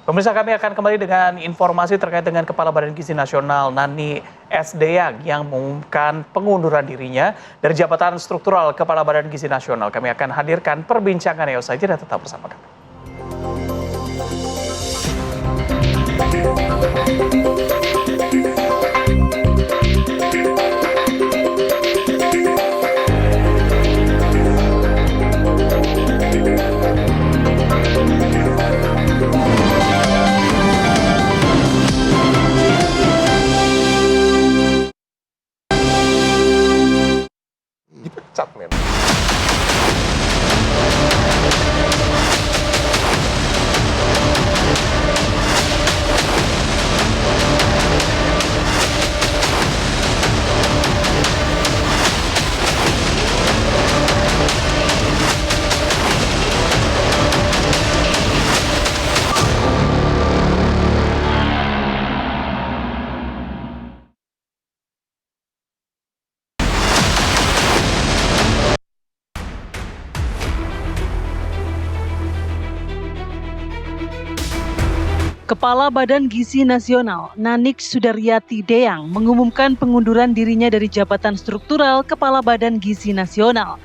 Pemirsa, kami akan kembali dengan informasi terkait dengan Kepala Badan Gizi Nasional Nani S. Deyang yang mengumumkan pengunduran dirinya dari jabatan struktural Kepala Badan Gizi Nasional. Kami akan hadirkan perbincangannya usai jeda, tetap bersama kami. Dipecat, men. Kepala Badan Gizi Nasional Nanik Sudaryati Deyang mengumumkan pengunduran dirinya dari jabatan struktural Kepala Badan Gizi Nasional.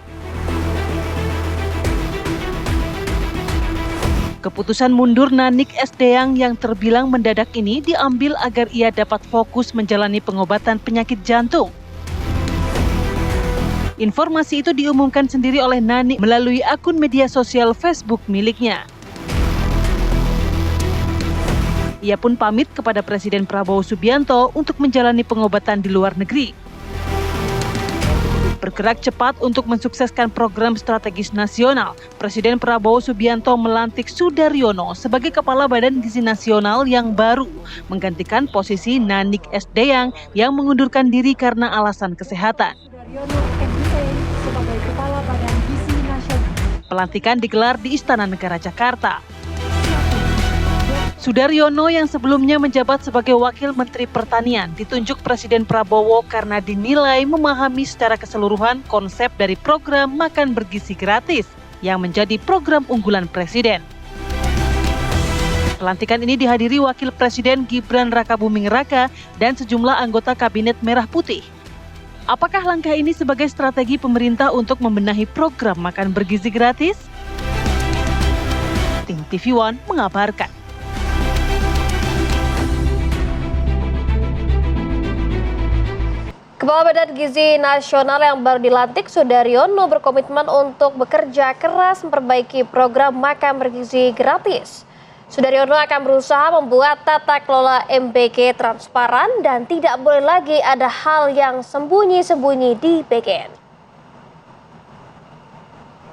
Keputusan mundur Nanik S. Deyang yang terbilang mendadak ini diambil agar ia dapat fokus menjalani pengobatan penyakit jantung. Informasi itu diumumkan sendiri oleh Nanik melalui akun media sosial Facebook miliknya. Ia pun pamit kepada Presiden Prabowo Subianto untuk menjalani pengobatan di luar negeri. Bergerak cepat untuk mensukseskan program strategis nasional, Presiden Prabowo Subianto melantik Sudaryono sebagai Kepala Badan Gizi Nasional yang baru, menggantikan posisi Nanik S. Deyang yang mengundurkan diri karena alasan kesehatan. Pelantikan digelar di Istana Negara Jakarta. Sudaryono yang sebelumnya menjabat sebagai Wakil Menteri Pertanian ditunjuk Presiden Prabowo karena dinilai memahami secara keseluruhan konsep dari program makan bergizi gratis yang menjadi program unggulan Presiden. Pelantikan ini dihadiri Wakil Presiden Gibran Rakabuming Raka dan sejumlah anggota Kabinet Merah Putih. Apakah langkah ini sebagai strategi pemerintah untuk membenahi program makan bergizi gratis? Tim TV One mengabarkan. Kepala Badan Gizi Nasional yang baru dilantik, Sudaryono, berkomitmen untuk bekerja keras memperbaiki program makan bergizi gratis. Sudaryono akan berusaha membuat tata kelola MBG transparan dan tidak boleh lagi ada hal yang sembunyi-sembunyi di BGN.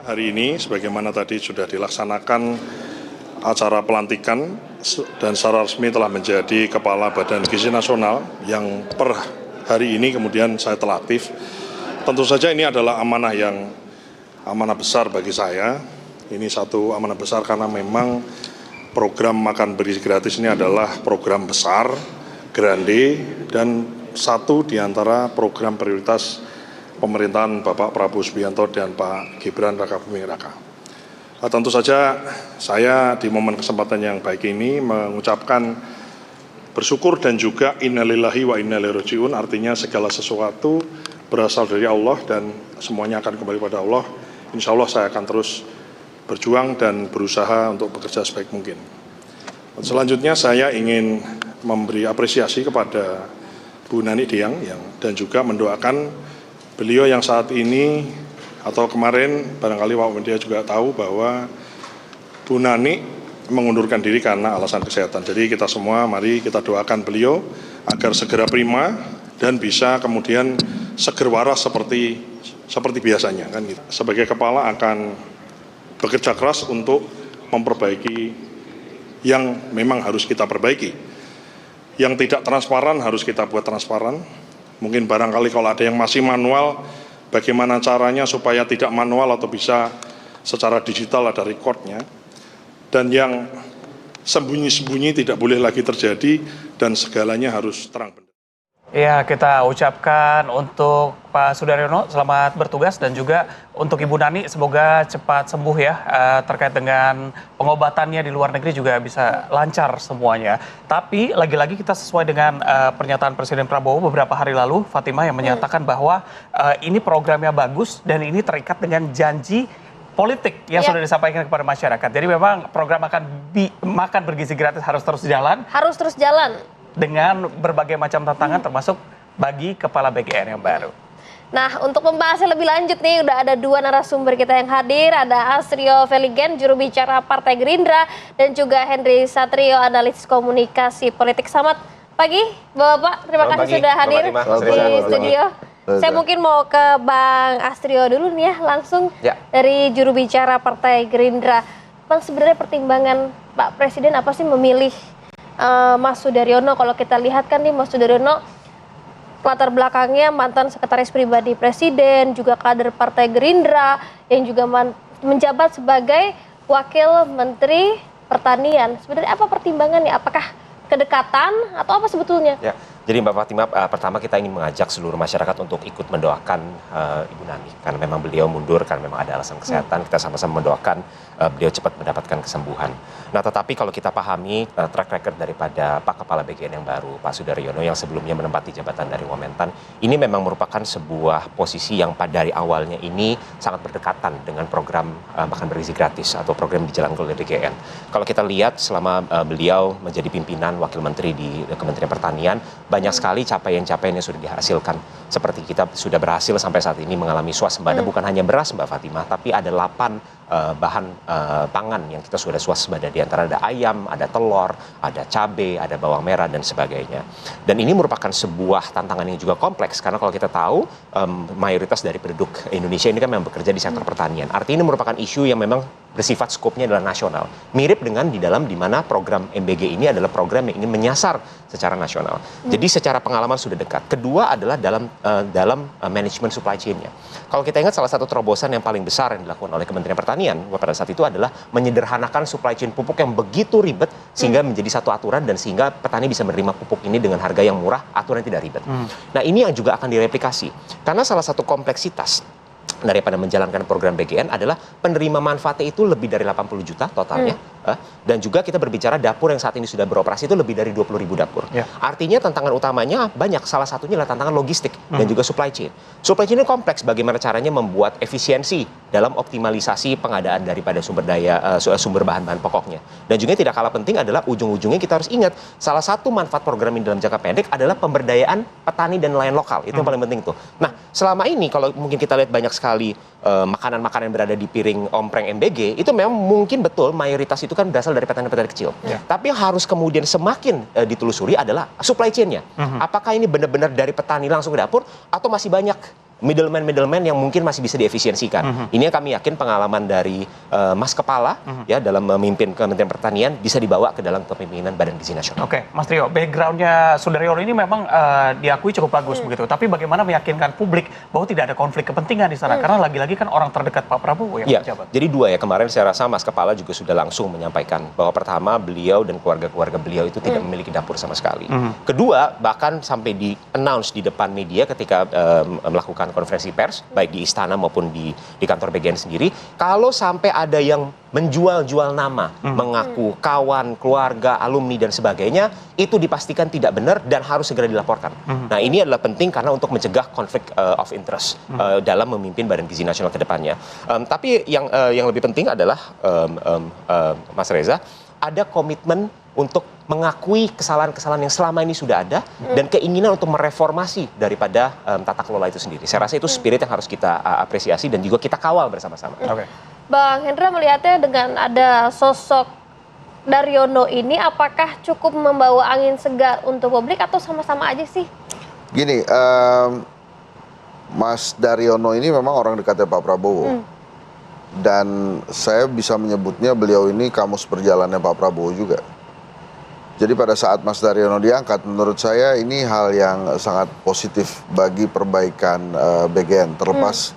Hari ini sebagaimana tadi sudah dilaksanakan acara pelantikan dan secara resmi telah menjadi Kepala Badan Gizi Nasional yang per hari ini kemudian saya telah aktif. Tentu saja ini adalah amanah besar bagi saya. Ini satu amanah besar karena memang program makan bergizi gratis ini adalah program besar, grande, dan satu di antara program prioritas pemerintahan Bapak Prabowo Subianto dan Pak Gibran Rakabuming Raka. Tentu saja saya di momen kesempatan yang baik ini mengucapkan bersyukur dan juga innalillahi wa inna ilaihi raji'un, artinya segala sesuatu berasal dari Allah dan semuanya akan kembali pada Allah. Insya Allah saya akan terus berjuang dan berusaha untuk bekerja sebaik mungkin. Selanjutnya saya ingin memberi apresiasi kepada Bu Nani Diang dan juga mendoakan beliau yang saat ini atau kemarin barangkali Pak Media juga tahu bahwa Bu Nani mengundurkan diri karena alasan kesehatan. Jadi kita semua mari kita doakan beliau agar segera prima dan bisa kemudian seger waras seperti biasanya kan gitu. Sebagai kepala akan bekerja keras untuk memperbaiki yang memang harus kita perbaiki. Yang tidak transparan harus kita buat transparan. Mungkin barangkali kalau ada yang masih manual, bagaimana caranya supaya tidak manual atau bisa secara digital ada recordnya. Dan yang sembunyi-sembunyi tidak boleh lagi terjadi dan segalanya harus terang benderang. Ya, kita ucapkan untuk Pak Sudaryono selamat bertugas dan juga untuk Ibu Nani semoga cepat sembuh ya, terkait dengan pengobatannya di luar negeri juga bisa lancar semuanya. Tapi lagi-lagi kita sesuai dengan pernyataan Presiden Prabowo beberapa hari lalu, Fatimah, yang menyatakan bahwa ini programnya bagus dan ini terikat dengan janji politik yang sudah disampaikan kepada masyarakat. Jadi memang program makan bergizi gratis harus terus jalan. Harus terus jalan. Dengan berbagai macam tantangan termasuk bagi Kepala BGN yang baru. Nah, untuk membahasnya lebih lanjut nih, udah ada dua narasumber kita yang hadir. Ada Astrio Veligen, juru bicara Partai Gerindra, dan juga Henry Satrio, analis komunikasi politik. Selamat pagi, Bapak. Terima kasih sudah hadir di studio. Saya mungkin mau ke Bang Astrio dulu nih ya, langsung dari juru bicara Partai Gerindra. Bang, sebenarnya pertimbangan Pak Presiden apa sih memilih Mas Sudaryono? Kalau kita lihat kan nih, Mas Sudaryono latar belakangnya mantan sekretaris pribadi Presiden, juga kader Partai Gerindra, yang juga menjabat sebagai Wakil Menteri Pertanian. Sebenarnya apa pertimbangannya? Apakah kedekatan atau apa sebetulnya? Ya, jadi Mbak Fatimah, pertama kita ingin mengajak seluruh masyarakat untuk ikut mendoakan Ibu Nani. Karena memang beliau mundur, karena memang ada alasan kesehatan, kita sama-sama mendoakan beliau cepat mendapatkan kesembuhan. Nah, tetapi kalau kita pahami track record daripada Pak Kepala BGN yang baru, Pak Sudaryono, yang sebelumnya menempati jabatan dari Wamentan, ini memang merupakan sebuah posisi yang dari awalnya ini sangat berdekatan dengan program makan bergizi gratis atau program dijalankan oleh BGN. Kalau kita lihat selama beliau menjadi pimpinan Wakil Menteri di Kementerian Pertanian, banyak sekali capaian-capaian yang sudah dihasilkan. Seperti kita sudah berhasil sampai saat ini mengalami swasembada, bukan hanya beras Mbak Fatimah, tapi ada 8 bahan pangan yang kita sudah swasembada. Di antara ada ayam, ada telur, ada cabai, ada bawang merah, dan sebagainya. Dan ini merupakan sebuah tantangan yang juga kompleks, karena kalau kita tahu mayoritas dari penduduk Indonesia ini kan memang bekerja di sektor pertanian. Artinya ini merupakan isu yang memang bersifat skopnya adalah nasional. Mirip dengan di mana program MBG ini adalah program yang ingin menyasar secara nasional. Jadi secara pengalaman sudah dekat. Kedua adalah dalam manajemen supply chain-nya. Kalau kita ingat salah satu terobosan yang paling besar yang dilakukan oleh Kementerian Pertanian pada saat itu adalah menyederhanakan supply chain pupuk yang begitu ribet sehingga menjadi satu aturan dan sehingga petani bisa menerima pupuk ini dengan harga yang murah, aturan tidak ribet. Nah, ini yang juga akan direplikasi. Karena salah satu kompleksitas daripada menjalankan program BGN adalah penerima manfaatnya itu lebih dari 80 juta totalnya. Dan juga kita berbicara dapur yang saat ini sudah beroperasi itu lebih dari 20.000 dapur. Artinya tantangan utamanya banyak, salah satunya adalah tantangan logistik dan juga supply chain. Supply chain ini kompleks, bagaimana caranya membuat efisiensi dalam optimalisasi pengadaan daripada sumber bahan-bahan pokoknya. Dan juga tidak kalah penting adalah ujung-ujungnya kita harus ingat, salah satu manfaat program ini dalam jangka pendek adalah pemberdayaan petani dan nelayan lokal. Itu yang paling penting tuh. Nah, selama ini kalau mungkin kita lihat banyak sekali makanan-makanan yang berada di piring ompreng MBG, itu memang mungkin betul mayoritas itu kan berasal dari petani-petani kecil. Tapi yang harus kemudian semakin ditelusuri adalah supply chain-nya. Apakah ini benar-benar dari petani langsung ke dapur atau masih banyak middleman yang mungkin masih bisa diefisiensikan. Ini yang kami yakin pengalaman dari Mas Kepala ya dalam memimpin Kementerian Pertanian bisa dibawa ke dalam kepemimpinan Badan Gizi Nasional. Oke, Mas Trio, backgroundnya Sudaryono ini memang diakui cukup bagus begitu. Tapi bagaimana meyakinkan publik bahwa tidak ada konflik kepentingan di sana? Karena lagi-lagi kan orang terdekat Pak Prabowo yang menjabat. Jadi dua ya, kemarin saya rasa Mas Kepala juga sudah langsung menyampaikan bahwa pertama beliau dan keluarga-keluarga beliau itu tidak memiliki dapur sama sekali. Kedua, bahkan sampai di-announce di depan media ketika melakukan konferensi pers, baik di istana maupun di kantor BGN sendiri, kalau sampai ada yang menjual-jual nama, mengaku kawan, keluarga, alumni, dan sebagainya, itu dipastikan tidak benar dan harus segera dilaporkan. Nah, ini adalah penting karena untuk mencegah konflik of interest dalam memimpin Badan Gizi Nasional ke depannya. Tapi yang lebih penting adalah, Mas Reza, ada komitmen untuk mengakui kesalahan-kesalahan yang selama ini sudah ada dan keinginan untuk mereformasi daripada tata kelola itu sendiri. Saya rasa itu spirit yang harus kita apresiasi dan juga kita kawal bersama-sama. Bang Hendra melihatnya dengan ada sosok Daryono ini, apakah cukup membawa angin segar untuk publik atau sama-sama aja sih? Gini, Mas Daryono ini memang orang dekatnya Pak Prabowo. Dan saya bisa menyebutnya beliau ini kamus perjalanannya Pak Prabowo juga. Jadi pada saat Mas Daryono diangkat, menurut saya ini hal yang sangat positif bagi perbaikan BGN, terlepas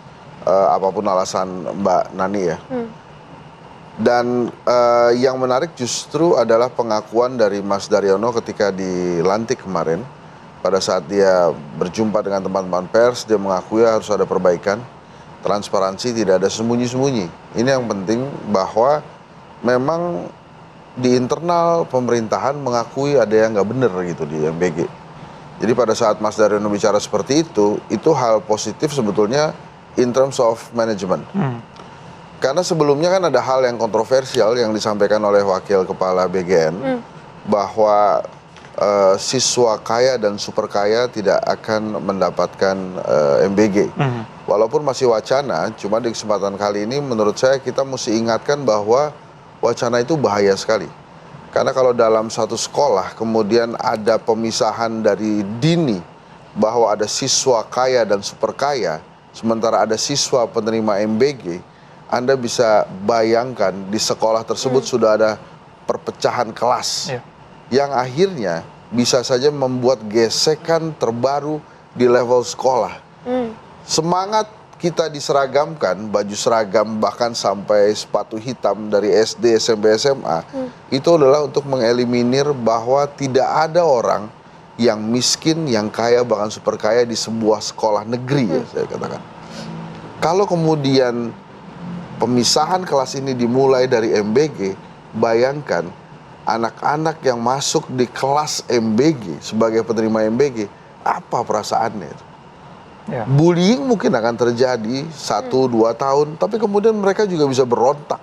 apapun alasan Mbak Nani ya. Dan yang menarik justru adalah pengakuan dari Mas Daryono ketika dilantik kemarin. Pada saat dia berjumpa dengan teman-teman pers, dia mengakui harus ada perbaikan, transparansi, tidak ada sembunyi-sembunyi. Ini yang penting, bahwa memang di internal pemerintahan mengakui ada yang nggak benar gitu di MBG. Jadi pada saat Mas Daryono bicara seperti itu hal positif sebetulnya in terms of management. Karena sebelumnya kan ada hal yang kontroversial yang disampaikan oleh Wakil Kepala BGN, bahwa siswa kaya dan super kaya tidak akan mendapatkan MBG. Walaupun masih wacana, cuma di kesempatan kali ini menurut saya kita mesti ingatkan bahwa wacana itu bahaya sekali. Karena kalau dalam satu sekolah kemudian ada pemisahan dari dini bahwa ada siswa kaya dan super kaya, sementara ada siswa penerima MBG, Anda bisa bayangkan di sekolah tersebut sudah ada perpecahan kelas yang akhirnya bisa saja membuat gesekan terbaru di level sekolah. Semangat kita diseragamkan, baju seragam bahkan sampai sepatu hitam dari SD, SMP, SMA, itu adalah untuk mengeliminir bahwa tidak ada orang yang miskin, yang kaya, bahkan super kaya di sebuah sekolah negeri, ya saya katakan. Kalau kemudian pemisahan kelas ini dimulai dari MBG, bayangkan anak-anak yang masuk di kelas MBG sebagai penerima MBG, apa perasaannya? Bullying mungkin akan terjadi 1-2 tahun, tapi kemudian mereka juga bisa berontak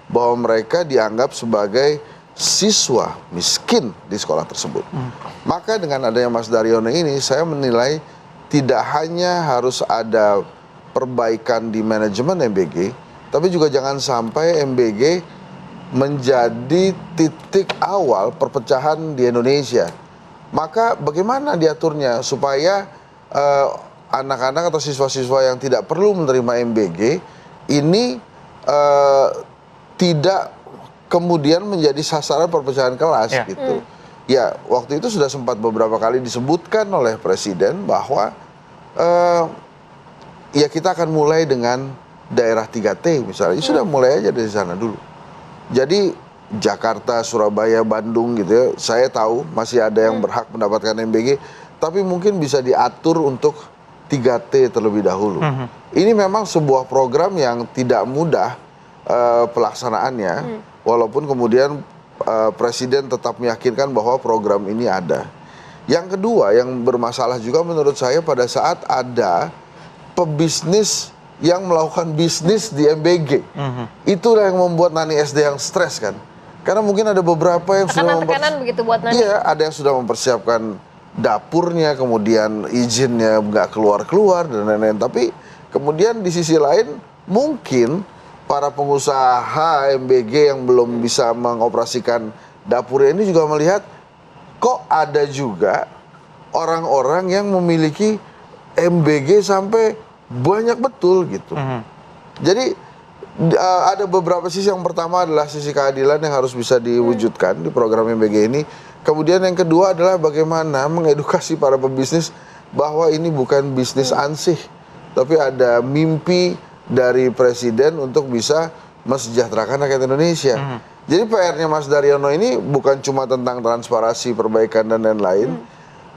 bahwa mereka dianggap sebagai siswa miskin di sekolah tersebut. Maka dengan adanya Mas Daryono ini, saya menilai tidak hanya harus ada perbaikan di manajemen MBG, tapi juga jangan sampai MBG menjadi titik awal perpecahan di Indonesia. Maka bagaimana diaturnya supaya anak-anak atau siswa-siswa yang tidak perlu menerima MBG ini tidak kemudian menjadi sasaran perpecahan kelas gitu. Ya, waktu itu sudah sempat beberapa kali disebutkan oleh Presiden bahwa ya kita akan mulai dengan daerah 3T misalnya. Sudah mulai aja dari sana dulu. Jadi Jakarta, Surabaya, Bandung gitu ya, saya tahu masih ada yang berhak mendapatkan MBG, tapi mungkin bisa diatur untuk 3T terlebih dahulu. Ini memang sebuah program yang tidak mudah pelaksanaannya, walaupun kemudian Presiden tetap meyakinkan bahwa program ini ada. Yang kedua yang bermasalah juga menurut saya pada saat ada pebisnis yang melakukan bisnis di MBG. Itulah yang membuat Nani SD yang stres kan. Karena mungkin ada beberapa yang sudah begitu buat Nani. Iya, ada yang sudah mempersiapkan dapurnya, kemudian izinnya nggak keluar-keluar dan lain-lain. Tapi kemudian di sisi lain mungkin para pengusaha MBG yang belum bisa mengoperasikan dapurnya ini juga melihat kok ada juga orang-orang yang memiliki MBG sampai banyak betul gitu. Jadi ada beberapa sisi. Yang pertama adalah sisi keadilan yang harus bisa diwujudkan di program MBG ini. Kemudian yang kedua adalah bagaimana mengedukasi para pebisnis bahwa ini bukan bisnis ansih, tapi ada mimpi dari Presiden untuk bisa mesejahterakan rakyat Indonesia. Jadi PR-nya Mas Daryono ini bukan cuma tentang transparansi, perbaikan, dan lain-lain,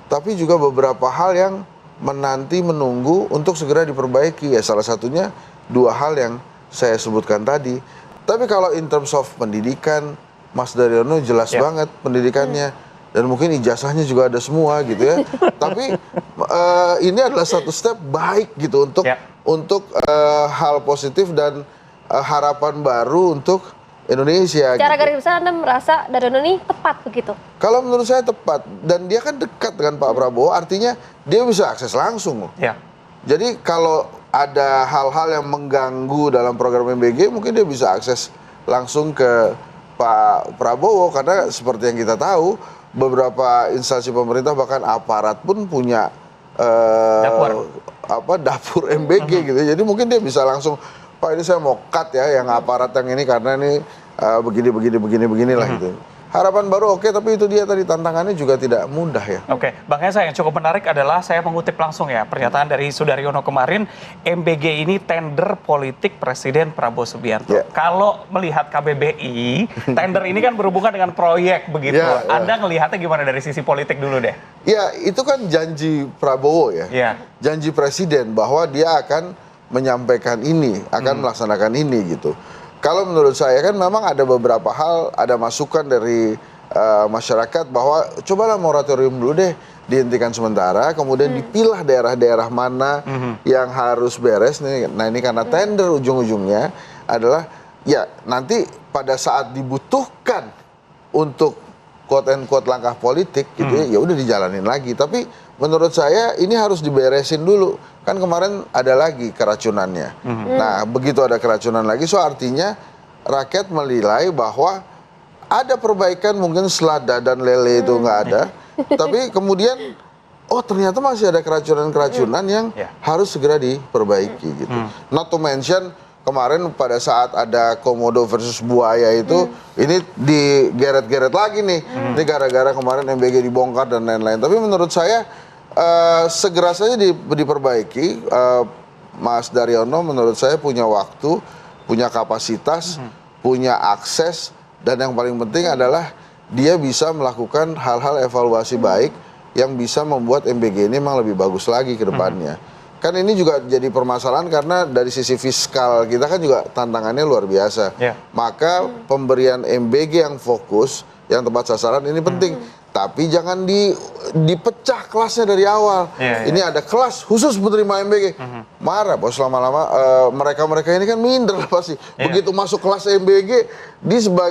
tapi juga beberapa hal yang menunggu untuk segera diperbaiki. Ya salah satunya 2 hal yang saya sebutkan tadi. Tapi kalau in terms of pendidikan, Mas Daryono jelas banget pendidikannya. Dan mungkin ijazahnya juga ada semua gitu ya. Tapi ini adalah satu step baik gitu untuk hal positif dan harapan baru untuk Indonesia. Secara gitu. garis besar Anda merasa Daryono ini tepat begitu? Kalau menurut saya tepat, dan dia kan dekat dengan Pak Prabowo, artinya dia bisa akses langsung. Jadi kalau ada hal-hal yang mengganggu dalam program MBG, mungkin dia bisa akses langsung ke Pak Prabowo, karena seperti yang kita tahu, beberapa instansi pemerintah bahkan aparat pun punya dapur MBG gitu. Jadi mungkin dia bisa langsung, Pak ini saya mau cut ya yang aparat yang ini karena ini beginilah gitu. Harapan baru oke, tapi itu dia tadi tantangannya juga tidak mudah ya. Oke, Bang Esa, yang cukup menarik adalah saya mengutip langsung ya pernyataan dari Sudaryono kemarin, MBG ini tender politik Presiden Prabowo Subianto. Kalau melihat KBBI, tender ini kan berhubungan dengan proyek begitu. Anda ngelihatnya gimana dari sisi politik dulu deh? Ya, itu kan janji Prabowo ya. Janji Presiden bahwa dia akan menyampaikan ini, akan melaksanakan ini gitu. Kalau menurut saya kan memang ada beberapa hal, ada masukan dari masyarakat bahwa cobalah moratorium dulu deh, dihentikan sementara, kemudian dipilah daerah-daerah mana yang harus beres nih. Nah ini karena tender ujung-ujungnya adalah ya nanti pada saat dibutuhkan untuk quote and quote langkah politik gitu ya udah dijalanin lagi. Tapi menurut saya ini harus diberesin dulu. Kan kemarin ada lagi keracunannya. Nah, begitu ada keracunan lagi, so artinya rakyat menilai bahwa ada perbaikan mungkin selada dan lele itu nggak ada. Tapi kemudian, oh ternyata masih ada keracunan-keracunan yang harus segera diperbaiki gitu. Not to mention, kemarin pada saat ada komodo versus buaya itu, ini digeret-geret lagi nih. Ini gara-gara kemarin MBG dibongkar dan lain-lain. Tapi menurut saya, segera saja diperbaiki. Mas Daryono menurut saya punya waktu, punya kapasitas, punya akses, dan yang paling penting adalah dia bisa melakukan hal-hal evaluasi baik yang bisa membuat MBG ini memang lebih bagus lagi ke depannya. Kan ini juga jadi permasalahan karena dari sisi fiskal kita kan juga tantangannya luar biasa. Maka pemberian MBG yang fokus, yang tepat sasaran ini penting. Tapi jangan dipecah kelasnya dari awal. Ini ada kelas khusus penerima MBG. Marah bos, lama-lama mereka-mereka ini kan minder pasti. Begitu masuk kelas MBG,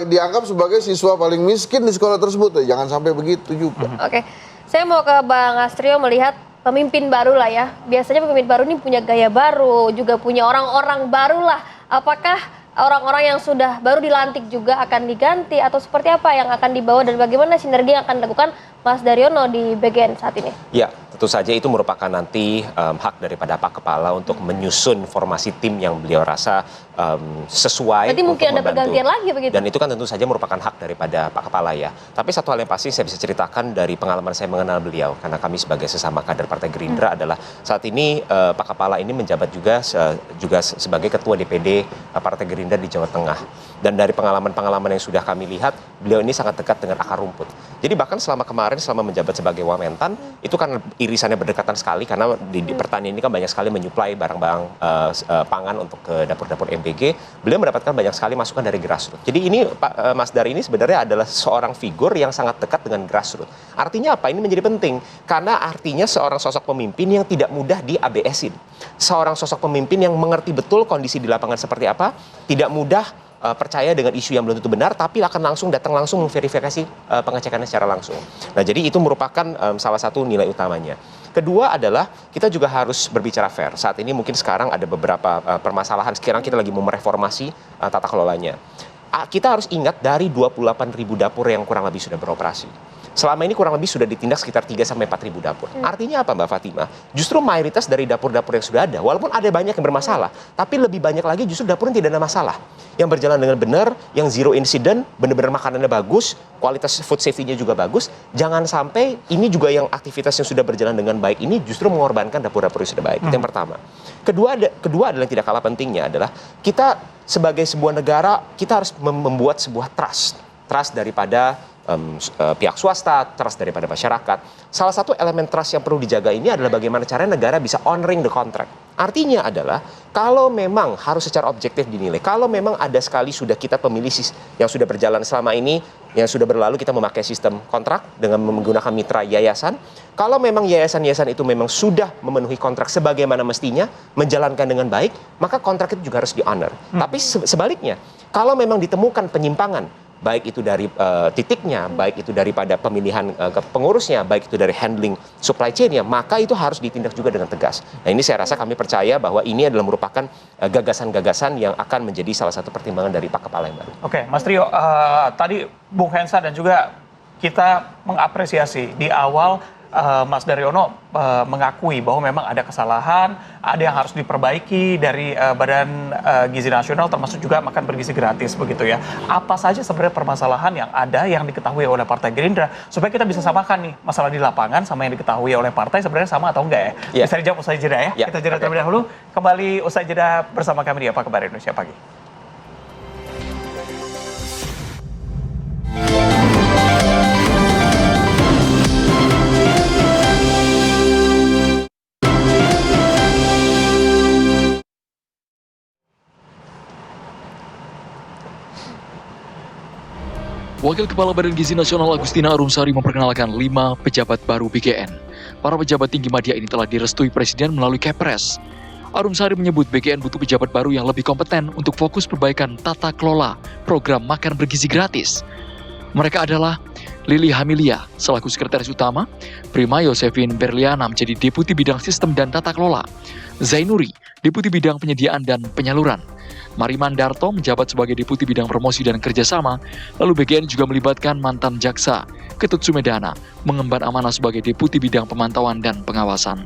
dianggap sebagai siswa paling miskin di sekolah tersebut. Jangan sampai begitu juga. Oke, saya mau ke Bang Astrio melihat pemimpin baru lah ya. Biasanya pemimpin baru ini punya gaya baru, juga punya orang-orang baru lah. Apakah orang-orang yang sudah baru dilantik juga akan diganti atau seperti apa yang akan dibawa dan bagaimana sinergi yang akan dilakukan Mas Daryono di BGN saat ini? Ya, tentu saja itu merupakan nanti hak daripada Pak Kepala untuk menyusun formasi tim yang beliau rasa sesuai. Berarti mungkin ada pergantian lagi begitu? Dan itu kan tentu saja merupakan hak daripada Pak Kepala ya. Tapi satu hal yang pasti saya bisa ceritakan dari pengalaman saya mengenal beliau, karena kami sebagai sesama kader Partai Gerindra adalah saat ini Pak Kepala ini menjabat juga sebagai Ketua DPD Partai Gerindra di Jawa Tengah. Dan dari pengalaman-pengalaman yang sudah kami lihat, beliau ini sangat dekat dengan akar rumput. Jadi bahkan selama menjabat sebagai Wamentan, itu kan irisannya berdekatan sekali karena di pertanian ini kan banyak sekali menyuplai barang-barang pangan untuk ke dapur-dapur MBG. Beliau mendapatkan banyak sekali masukan dari grassroots. Jadi ini Pak Mas Dar ini sebenarnya adalah seorang figur yang sangat dekat dengan grassroots. Artinya apa? Ini menjadi penting karena artinya seorang sosok pemimpin yang tidak mudah di ABS-in. Seorang sosok pemimpin yang mengerti betul kondisi di lapangan seperti apa, tidak mudah percaya dengan isu yang belum tentu benar, tapi akan datang langsung memverifikasi pengecekannya secara langsung. Nah, jadi itu merupakan salah satu nilai utamanya. Kedua adalah kita juga harus berbicara fair. Saat ini mungkin sekarang ada beberapa permasalahan. Sekarang kita lagi mau mereformasi tata kelolanya. Kita harus ingat dari 28.000 dapur yang kurang lebih sudah beroperasi. Selama ini kurang lebih sudah ditindak sekitar 3-4 ribu dapur. Artinya apa, Mbak Fatima? Justru mayoritas dari dapur-dapur yang sudah ada, walaupun ada banyak yang bermasalah, tapi lebih banyak lagi justru dapur yang tidak ada masalah. Yang berjalan dengan benar, yang zero incident, benar-benar makanannya bagus, kualitas food safety-nya juga bagus. Jangan sampai ini juga yang aktivitas yang sudah berjalan dengan baik ini justru mengorbankan dapur-dapur yang sudah baik. Itu yang pertama. Kedua adalah yang tidak kalah pentingnya adalah kita sebagai sebuah negara, kita harus membuat sebuah trust daripada pihak swasta, trust daripada masyarakat. Salah satu elemen trust yang perlu dijaga ini adalah bagaimana caranya negara bisa honoring the contract. Artinya adalah kalau memang harus secara objektif dinilai, kalau memang ada sekali sudah kita pemilih yang sudah berjalan selama ini, yang sudah berlalu kita memakai sistem kontrak dengan menggunakan mitra yayasan, kalau memang yayasan-yayasan itu memang sudah memenuhi kontrak sebagaimana mestinya, menjalankan dengan baik, maka kontrak itu juga harus di-honor. Tapi sebaliknya, kalau memang ditemukan penyimpangan, baik itu dari titiknya, baik itu daripada pemilihan pengurusnya, baik itu dari handling supply chain-nya, maka itu harus ditindak juga dengan tegas. Nah, ini saya rasa kami percaya bahwa ini adalah merupakan gagasan-gagasan yang akan menjadi salah satu pertimbangan dari Pak Kepala yang baru. Oke, Mas Trio, tadi Bung Hensa dan juga kita mengapresiasi di awal Mas Daryono mengakui bahwa memang ada kesalahan, ada yang harus diperbaiki dari Badan Gizi Nasional, termasuk juga makan bergizi gratis begitu ya. Apa saja sebenarnya permasalahan yang ada yang diketahui oleh Partai Gerindra supaya kita bisa samakan nih masalah di lapangan sama yang diketahui oleh partai sebenarnya sama atau enggak ya? Bisa dijawab usai jeda ya. Kita jeda terlebih dahulu. Kembali usai jeda bersama kami di Apa Kabar Indonesia Pagi. Wakil Kepala Badan Gizi Nasional Agustina Arumsari memperkenalkan 5 pejabat baru BGN. Para pejabat tinggi media ini telah direstui Presiden melalui Kepres. Arumsari menyebut BGN butuh pejabat baru yang lebih kompeten untuk fokus perbaikan tata kelola program makan bergizi gratis. Mereka adalah Lili Hamilia selaku Sekretaris Utama, Prima Yosefin Berliana menjadi Deputi Bidang Sistem dan Tata Kelola, Zainuri, Deputi Bidang Penyediaan dan Penyaluran, Mariman Darto menjabat sebagai Deputi Bidang Promosi dan Kerjasama, lalu BGN juga melibatkan mantan jaksa, Ketut Sumedana, mengemban amanah sebagai Deputi Bidang Pemantauan dan Pengawasan.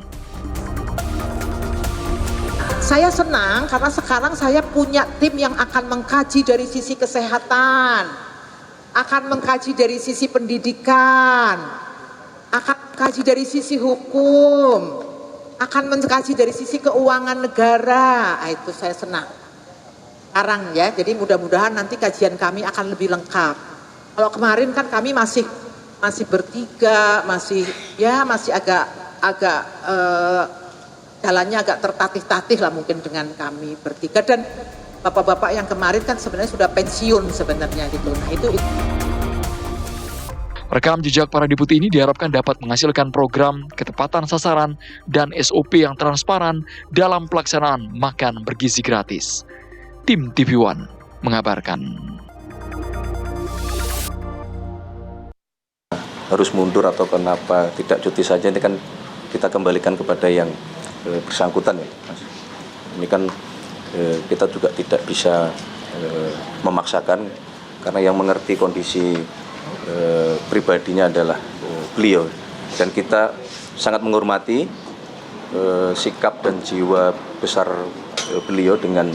Saya senang karena sekarang saya punya tim yang akan mengkaji dari sisi kesehatan, akan mengkaji dari sisi pendidikan, akan mengkaji dari sisi hukum, akan mengkaji dari sisi keuangan negara. Itu saya senang. Sekarang ya, jadi mudah-mudahan nanti kajian kami akan lebih lengkap. Kalau kemarin kan kami masih bertiga, masih agak jalannya agak tertatih-tatih lah mungkin dengan kami bertiga, dan bapak-bapak yang kemarin kan sebenarnya sudah pensiun sebenarnya gitu. Nah itu. Rekam jejak para deputi ini diharapkan dapat menghasilkan program ketepatan sasaran dan SOP yang transparan dalam pelaksanaan makan bergizi gratis. Tim TV One mengabarkan. Harus mundur atau kenapa tidak cuti saja, ini kan kita kembalikan kepada yang bersangkutan ya, Mas. Ini kan kita juga tidak bisa memaksakan, karena yang mengerti kondisi pribadinya adalah beliau, dan kita sangat menghormati sikap dan jiwa besar beliau dengan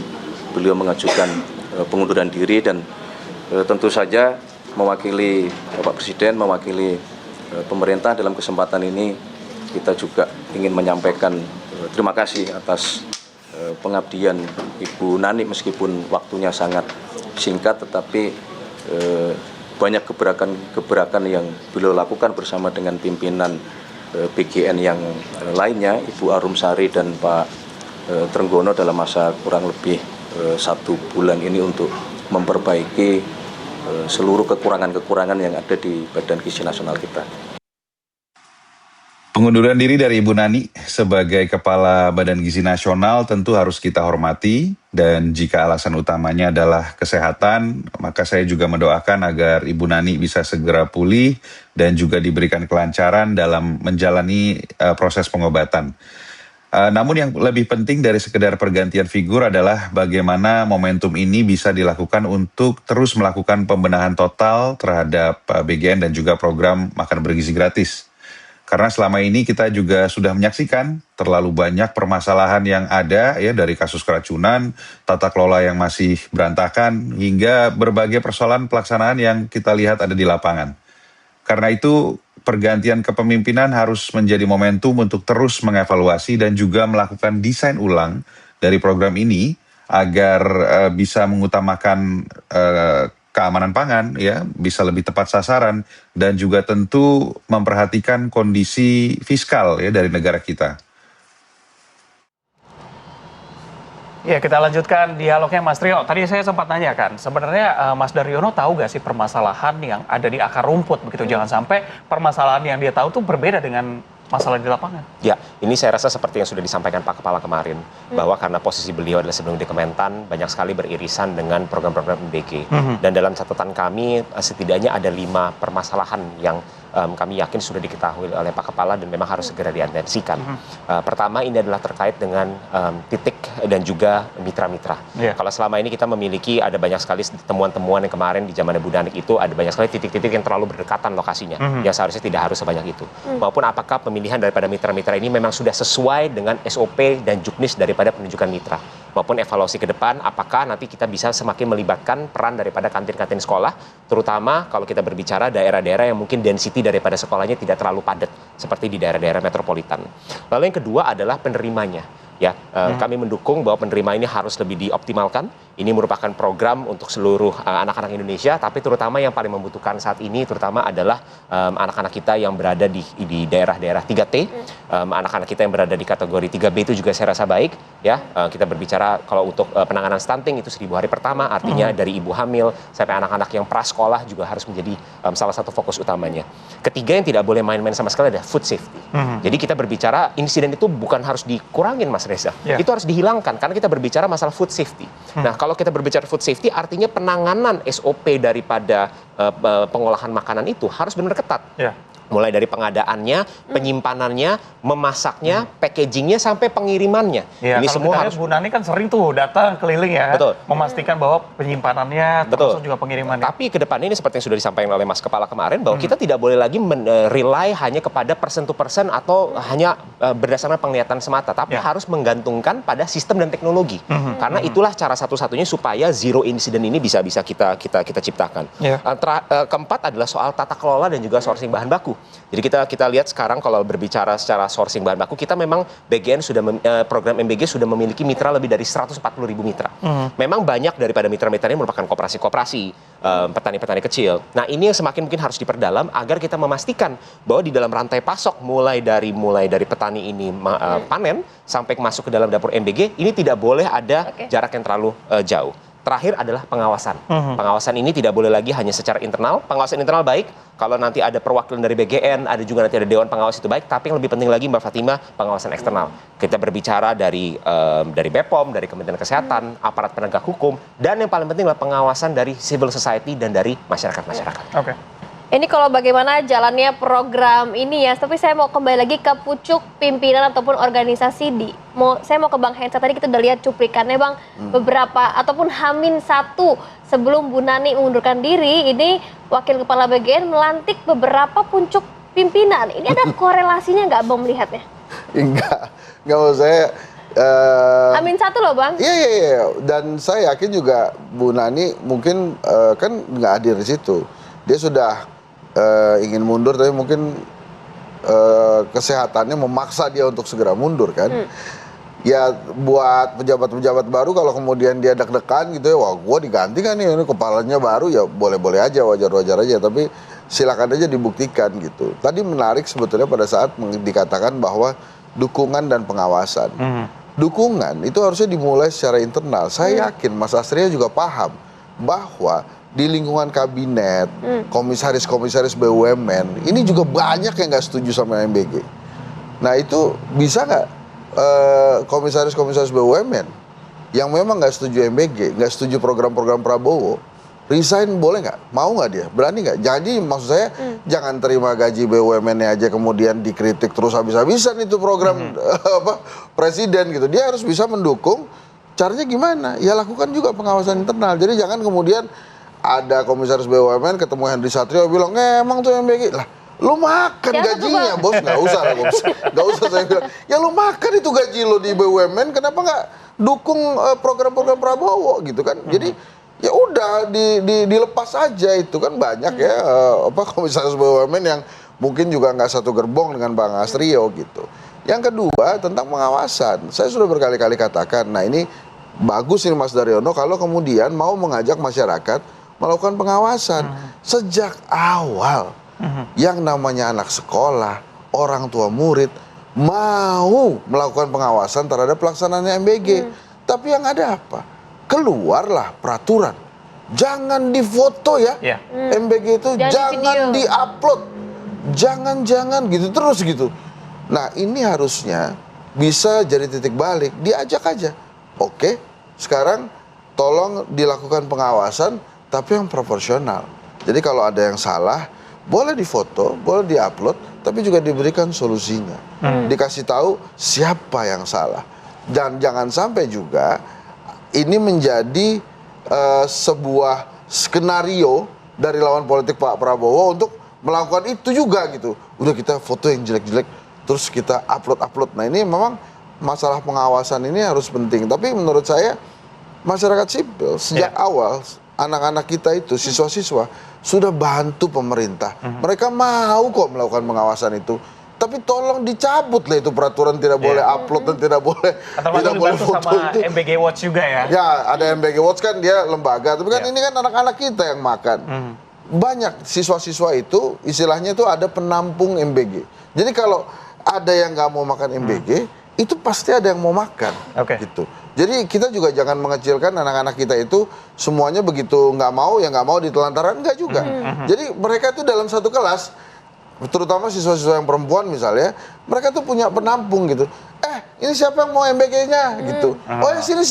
beliau mengajukan pengunduran diri, dan tentu saja mewakili Bapak Presiden, mewakili pemerintah dalam kesempatan ini kita juga ingin menyampaikan terima kasih atas pengabdian Ibu Nani, meskipun waktunya sangat singkat, tetapi banyak gebrakan yang beliau lakukan bersama dengan pimpinan BGN yang lainnya, Ibu Arumsari dan Pak Trenggono, dalam masa kurang lebih 1 bulan ini untuk memperbaiki seluruh kekurangan-kekurangan yang ada di Badan Gizi Nasional kita. Pengunduran diri dari Ibu Nani sebagai Kepala Badan Gizi Nasional tentu harus kita hormati Dan jika alasan utamanya adalah kesehatan, maka saya juga mendoakan agar Ibu Nani bisa segera pulih dan juga diberikan kelancaran dalam menjalani proses pengobatan. Namun yang lebih penting dari sekedar pergantian figur adalah bagaimana momentum ini bisa dilakukan untuk terus melakukan pembenahan total terhadap BGN dan juga program makan bergizi gratis. Karena selama ini kita juga sudah menyaksikan terlalu banyak permasalahan yang ada ya, dari kasus keracunan, tata kelola yang masih berantakan, hingga berbagai persoalan pelaksanaan yang kita lihat ada di lapangan. Karena itu pergantian kepemimpinan harus menjadi momentum untuk terus mengevaluasi dan juga melakukan desain ulang dari program ini agar bisa mengutamakan keamanan pangan, ya, bisa lebih tepat sasaran, dan juga tentu memperhatikan kondisi fiskal ya dari negara kita. Ya, kita lanjutkan dialognya Mas Trio. Tadi saya sempat nanyakan, sebenarnya Mas Daryono tahu gak sih permasalahan yang ada di akar rumput begitu? Jangan sampai permasalahan yang dia tahu tuh berbeda dengan masalah di lapangan. Ya, ini saya rasa seperti yang sudah disampaikan Pak Kepala kemarin, bahwa karena posisi beliau adalah sebelum di Kementan, banyak sekali beririsan dengan program-program MBG. Dan dalam catatan kami, setidaknya ada 5 permasalahan yang kami yakin sudah diketahui oleh Pak Kepala dan memang harus segera diatensikan. Pertama, ini adalah terkait dengan titik dan juga mitra-mitra. Kalau selama ini kita memiliki ada banyak sekali temuan-temuan yang kemarin di zaman Bu Nanik itu, ada banyak sekali titik-titik yang terlalu berdekatan lokasinya, yang seharusnya tidak harus sebanyak itu. Maupun apakah pemilihan daripada mitra-mitra ini memang sudah sesuai dengan SOP dan juknis daripada penunjukan mitra, maupun evaluasi ke depan, apakah nanti kita bisa semakin melibatkan peran daripada kantin-kantin sekolah, terutama kalau kita berbicara daerah-daerah yang mungkin density daripada sekolahnya tidak terlalu padat, seperti di daerah-daerah metropolitan. Lalu yang kedua adalah penerimanya. Ya, kami mendukung bahwa penerima ini harus lebih dioptimalkan. Ini merupakan program untuk seluruh anak-anak Indonesia, tapi terutama yang paling membutuhkan saat ini terutama adalah anak-anak kita yang berada di daerah-daerah 3T, anak-anak kita yang berada di kategori 3B itu juga saya rasa baik. Ya, kita berbicara kalau untuk penanganan stunting itu 1000 hari pertama, artinya dari ibu hamil sampai anak-anak yang prasekolah juga harus menjadi salah satu fokus utamanya. Ketiga yang tidak boleh main-main sama sekali adalah food safety. Jadi kita berbicara insiden itu bukan harus dikurangin, Mas Reza. Itu harus dihilangkan karena kita berbicara masalah food safety. Nah, kalau kita berbicara food safety artinya penanganan SOP daripada pengolahan makanan itu harus benar ketat. Mulai dari pengadaannya, penyimpanannya, memasaknya, packagingnya sampai pengirimannya. Ya, ini semua harus. Bu Nani kan sering tuh datang keliling ya, memastikan bahwa penyimpanannya termasuk juga pengirimannya. Tapi ke depan ini seperti yang sudah disampaikan oleh Mas Kepala kemarin, bahwa kita tidak boleh lagi rely hanya kepada person to person atau hanya berdasarkan penglihatan semata, tapi harus menggantungkan pada sistem dan teknologi. Karena itulah cara satu-satunya supaya zero incident ini bisa kita ciptakan. Keempat adalah soal tata kelola dan juga sourcing bahan baku. Jadi kita lihat sekarang kalau berbicara secara sourcing bahan baku, kita memang BGN sudah program MBG sudah memiliki mitra lebih dari 140.000 mitra. Memang banyak daripada mitra-mitra ini merupakan koperasi-koperasi, petani-petani kecil. Nah, ini yang semakin mungkin harus diperdalam agar kita memastikan bahwa di dalam rantai pasok mulai dari petani ini panen sampai masuk ke dalam dapur MBG ini tidak boleh ada jarak yang terlalu jauh. Terakhir adalah pengawasan. Pengawasan ini tidak boleh lagi hanya secara internal. Pengawasan internal baik, kalau nanti ada perwakilan dari BGN, ada juga nanti ada Dewan Pengawas itu baik, tapi yang lebih penting lagi Mbak Fatima, pengawasan eksternal. Kita berbicara dari BPOM, dari Kementerian Kesehatan, aparat penegak hukum, dan yang paling penting adalah pengawasan dari civil society dan dari masyarakat-masyarakat. Ini kalau bagaimana jalannya program ini ya, tapi saya mau kembali lagi ke pucuk pimpinan ataupun organisasi saya mau ke Bang Hensa, tadi kita udah lihat cuplikannya Bang, beberapa ataupun H-1 sebelum Bu Nani mengundurkan diri, ini Wakil Kepala BGN melantik beberapa pucuk pimpinan. Ini ada korelasinya nggak Bang melihatnya? Enggak mau saya. H-1 loh Bang. Iya. Dan saya yakin juga Bu Nani mungkin kan nggak hadir di situ. Dia sudah ingin mundur, tapi mungkin kesehatannya memaksa dia untuk segera mundur kan. Ya buat pejabat-pejabat baru kalau kemudian dia deg-degan gitu ya, wah gue diganti kan nih, ini kepalanya baru, ya boleh-boleh aja, wajar-wajar aja. Tapi silakan aja dibuktikan gitu. Tadi menarik sebetulnya pada saat dikatakan bahwa dukungan dan pengawasan. Dukungan itu harusnya dimulai secara internal. Saya yakin Mas Astria juga paham bahwa di lingkungan kabinet, komisaris-komisaris BUMN, ini juga banyak yang nggak setuju sama MBG. Nah itu bisa nggak komisaris-komisaris BUMN yang memang nggak setuju MBG, nggak setuju program-program Prabowo, resign boleh nggak? Mau nggak dia? Berani nggak? Jadi maksud saya jangan terima gaji BUMN-nya aja kemudian dikritik terus habis-habisan itu program presiden gitu. Dia harus bisa mendukung. Caranya gimana? Ya lakukan juga pengawasan internal. Jadi jangan kemudian ada komisaris BUMN ketemu Henry Satrio bilang emang tuh MBG lah. Lu makan gajinya, bos. Nggak usah lah, bos. Nggak usah saya bilang. Ya lu makan itu gaji lo di BUMN, kenapa nggak dukung program-program Prabowo gitu kan? Jadi ya udah dilepas aja, itu kan banyak ya komisaris BUMN yang mungkin juga nggak satu gerbong dengan Bang Astrio gitu. Yang kedua tentang pengawasan, saya sudah berkali-kali katakan, nah ini bagus ini Mas Daryono kalau kemudian mau mengajak masyarakat melakukan pengawasan sejak awal. Yang namanya anak sekolah, orang tua murid mau melakukan pengawasan terhadap pelaksanaannya MBG. Tapi yang ada apa? Keluarlah peraturan. Jangan difoto ya. MBG itu jangan di-upload. Jangan gitu terus gitu. Nah, ini harusnya bisa jadi titik balik, diajak aja. Oke, sekarang tolong dilakukan pengawasan tapi yang proporsional. Jadi kalau ada yang salah, boleh difoto, boleh diupload, tapi juga diberikan solusinya. Dikasih tahu siapa yang salah. Dan jangan sampai juga ini menjadi sebuah skenario dari lawan politik Pak Prabowo untuk melakukan itu juga gitu. Udah kita foto yang jelek-jelek, terus kita upload. Nah ini memang masalah pengawasan ini harus penting. Tapi menurut saya masyarakat sipil sejak awal anak-anak kita itu siswa-siswa sudah bantu pemerintah. Mereka mau kok melakukan pengawasan itu. Tapi tolong dicabut lah itu peraturan tidak boleh upload dan tidak boleh foto sama itu. MBG Watch juga ya. Ya ada MBG Watch kan dia lembaga, tapi kan ini kan anak-anak kita yang makan. Banyak siswa-siswa itu istilahnya itu ada penampung MBG. Jadi kalau ada yang nggak mau makan MBG, itu pasti ada yang mau makan. Gitu. Jadi kita juga jangan mengecilkan anak-anak kita itu semuanya begitu nggak mau ya nggak mau ditelantaran, enggak juga. Jadi mereka itu dalam satu kelas, terutama siswa-siswa yang perempuan misalnya, mereka tuh punya penampung gitu. Ini siapa yang mau MBG-nya gitu. Oh ya sini.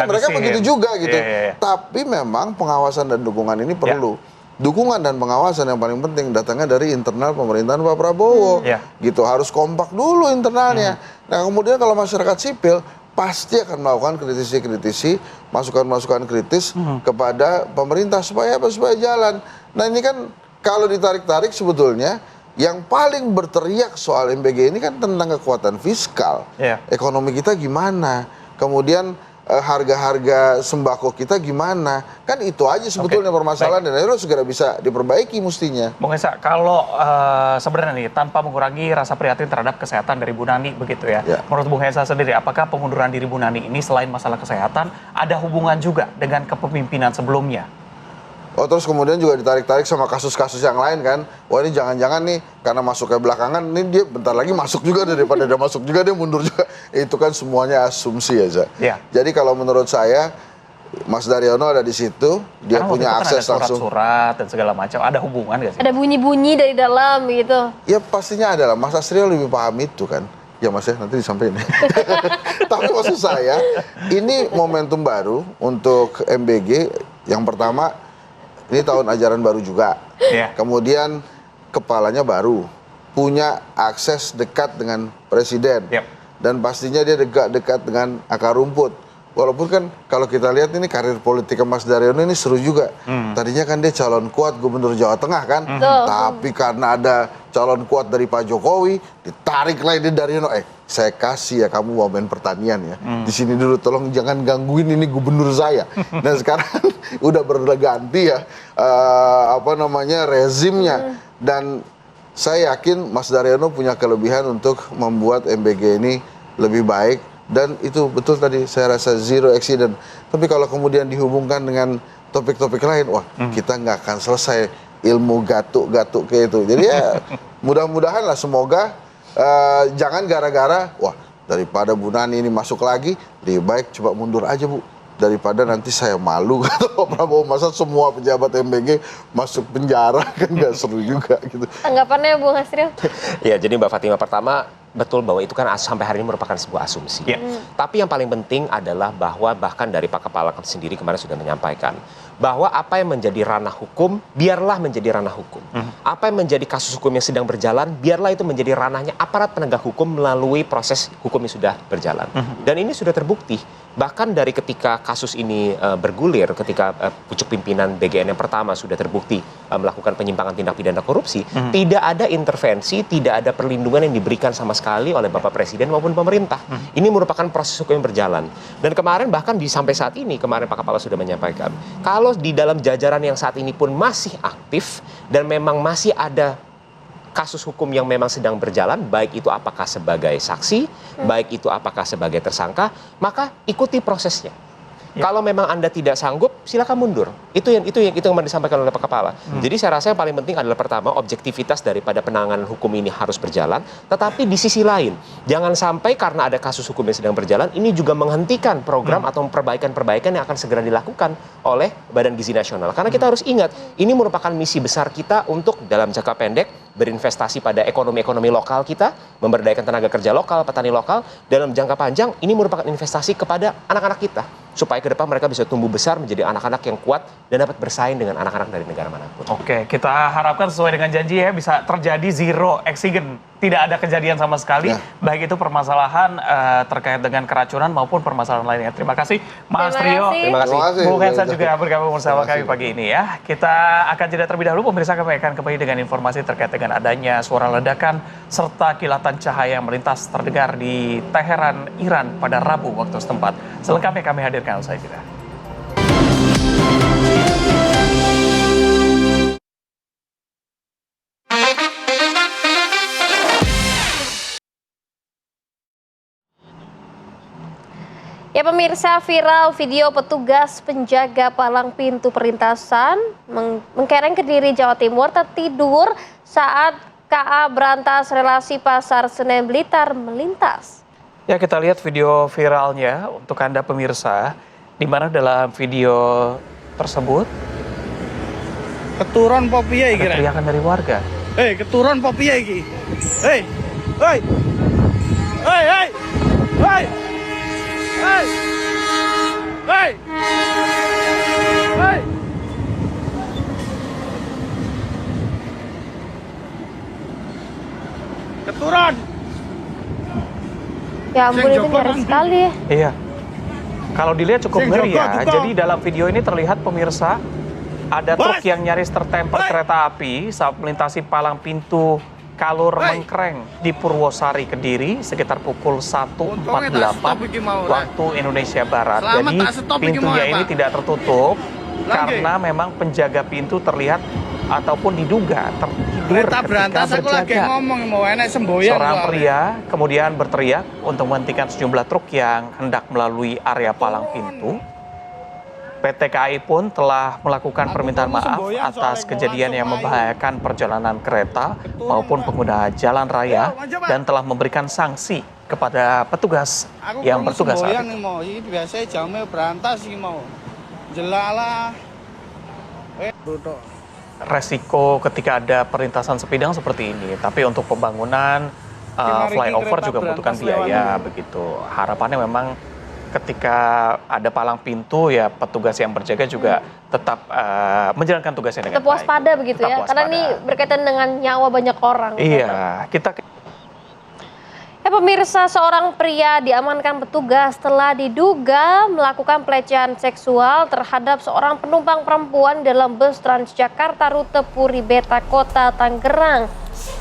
Mereka begitu juga gitu. Tapi memang pengawasan dan dukungan ini perlu. Dukungan dan pengawasan yang paling penting datangnya dari internal pemerintahan Pak Prabowo. Gitu, harus kompak dulu internalnya. Nah kemudian kalau masyarakat sipil pasti akan melakukan kritisi, masukan-masukan kritis kepada pemerintah supaya jalan. Nah ini kan kalau ditarik-tarik sebetulnya yang paling berteriak soal MBG ini kan tentang kekuatan fiskal. Ekonomi kita gimana, kemudian harga-harga sembako kita gimana, kan itu aja sebetulnya permasalahan dan itu segera bisa diperbaiki mestinya. Bung Esa, kalau sebenarnya nih tanpa mengurangi rasa prihatin terhadap kesehatan dari Bu Nani begitu ya, menurut Bung Esa sendiri apakah pengunduran diri Bu Nani ini selain masalah kesehatan ada hubungan juga dengan kepemimpinan sebelumnya? Oh terus kemudian juga ditarik-tarik sama kasus-kasus yang lain kan. Wah ini jangan-jangan nih karena masuknya belakangan, ini dia bentar lagi masuk juga, daripada dia masuk juga dia mundur juga. Itu kan semuanya asumsi aja. Jadi kalau menurut saya Mas Daryono ada di situ, dia karena punya akses kan ada langsung. Surat-surat dan segala macam, ada hubungan gak sih? Ada bunyi-bunyi dari dalam gitu. Ya pastinya ada lah, Mas Astrio lebih paham itu kan. Ya Mas ya, nanti disampaikan. Tapi maksud saya, ini momentum baru untuk MBG. Yang pertama, ini tahun ajaran baru juga. Kemudian kepalanya baru, punya akses dekat dengan presiden. Dan pastinya dia dekat dengan akar rumput. Walaupun kan kalau kita lihat ini karir politik Mas Daryono ini seru juga. Tadinya kan dia calon kuat gubernur Jawa Tengah kan. Tapi karena ada calon kuat dari Pak Jokowi, ditarik lagi Daryono. Saya kasih ya kamu wamen pertanian ya. Di sini dulu tolong jangan gangguin ini gubernur saya. Nah sekarang udah berganti ya rezimnya. Dan saya yakin Mas Daryono punya kelebihan untuk membuat MBG ini lebih baik. Dan itu betul tadi saya rasa zero accident. Tapi kalau kemudian dihubungkan dengan topik-topik lain, wah kita nggak akan selesai ilmu gatuk-gatuk kayak itu. Jadi ya mudah-mudahan lah semoga jangan gara-gara wah daripada Bu Nani ini masuk lagi, lebih baik coba mundur aja Bu. Daripada nanti saya malu kata Pak Prabowo, masa semua pejabat MBG masuk penjara kan nggak seru juga gitu. Tanggapannya Bung Astrio? Ya jadi Mbak Fatima, pertama betul bahwa itu kan sampai hari ini merupakan sebuah asumsi. Tapi yang paling penting adalah bahwa bahkan dari Pak Kepala sendiri kemarin sudah menyampaikan bahwa apa yang menjadi ranah hukum, biarlah menjadi ranah hukum. Apa yang menjadi kasus hukum yang sedang berjalan, biarlah itu menjadi ranahnya aparat penegak hukum melalui proses hukum yang sudah berjalan. Dan ini sudah terbukti. Bahkan dari ketika kasus ini bergulir, ketika pucuk pimpinan BGN yang pertama sudah terbukti melakukan penyimpangan tindak pidana korupsi, tidak ada intervensi, tidak ada perlindungan yang diberikan sama sekali oleh Bapak Presiden maupun pemerintah. Ini merupakan proses hukum yang berjalan. Dan kemarin bahkan sampai saat ini, kemarin Pak Kepala sudah menyampaikan, kalau di dalam jajaran yang saat ini pun masih aktif dan memang masih ada kasus hukum yang memang sedang berjalan, baik itu apakah sebagai saksi, baik itu apakah sebagai tersangka, maka ikuti prosesnya. Kalau memang Anda tidak sanggup, silakan mundur. Itu yang disampaikan oleh Pak Kepala. Jadi saya rasa yang paling penting adalah pertama, objektivitas daripada penanganan hukum ini harus berjalan. Tetapi di sisi lain, jangan sampai karena ada kasus hukum yang sedang berjalan, ini juga menghentikan program atau perbaikan-perbaikan yang akan segera dilakukan oleh Badan Gizi Nasional. Karena kita harus ingat, ini merupakan misi besar kita untuk dalam jangka pendek berinvestasi pada ekonomi lokal kita, memberdayakan tenaga kerja lokal, petani lokal. Dalam jangka panjang, ini merupakan investasi kepada anak-anak kita, supaya ke depan mereka bisa tumbuh besar menjadi anak-anak yang kuat dan dapat bersaing dengan anak-anak dari negara manapun. Oke, kita harapkan sesuai dengan janji ya, bisa terjadi zero accident. Tidak ada kejadian sama sekali, baik itu permasalahan terkait dengan keracunan maupun permasalahan lainnya. Terima kasih Mas Trio. Terima kasih. Bung Hensa juga bergabung bersama kami pagi ini ya. Kita akan jeda terlebih dahulu, pemirsa, kami akan kembali dengan informasi terkait dengan adanya suara ledakan serta kilatan cahaya yang melintas terdengar di Teheran, Iran pada Rabu waktu setempat. Selengkapnya kami hadirkan usai jeda. Ya pemirsa, viral video petugas penjaga palang pintu perlintasan Mengkereng Kediri, Jawa Timur tertidur saat KA Berantas Relasi Pasar Senen Blitar melintas. Ya, kita lihat video viralnya untuk Anda pemirsa, di mana dalam video tersebut keturun popia iki. Teriakan dari warga. Hei, keturun popia iki. Hei. Hei. Hei, hei. Hei. Hei. Hei. Hei. Keturun. Ya ampun, itu ngeri sekali. Iya. Kalau dilihat cukup ngeri ya. Jadi dalam video ini terlihat pemirsa ada truk yang nyaris tertemper kereta api saat melintasi palang pintu Kalur Mengkreng di Purwosari, Kediri sekitar pukul 1.48 waktu Indonesia Barat. Jadi pintunya ini tidak tertutup karena memang penjaga pintu terlihat ataupun diduga tertidur ketika berjaga. Seorang pria kemudian berteriak untuk menghentikan sejumlah truk yang hendak melalui area palang pintu. PT KAI pun telah melakukan permintaan maaf atas kejadian yang membahayakan perjalanan kereta maupun pengguna jalan raya dan telah memberikan sanksi kepada petugas yang bertugas saat itu. Resiko ketika ada perlintasan sepidang seperti ini, tapi untuk pembangunan flyover juga membutuhkan biaya begitu. Harapannya memang ketika ada palang pintu ya petugas yang berjaga juga tetap menjalankan tugasnya dengan baik. Tetap waspada begitu tetap ya, waspada. Karena ini berkaitan dengan nyawa banyak orang. Iya, kita. Ya pemirsa, seorang pria diamankan petugas setelah diduga melakukan pelecehan seksual terhadap seorang penumpang perempuan dalam bus Transjakarta rute Puri Beta Kota Tangerang.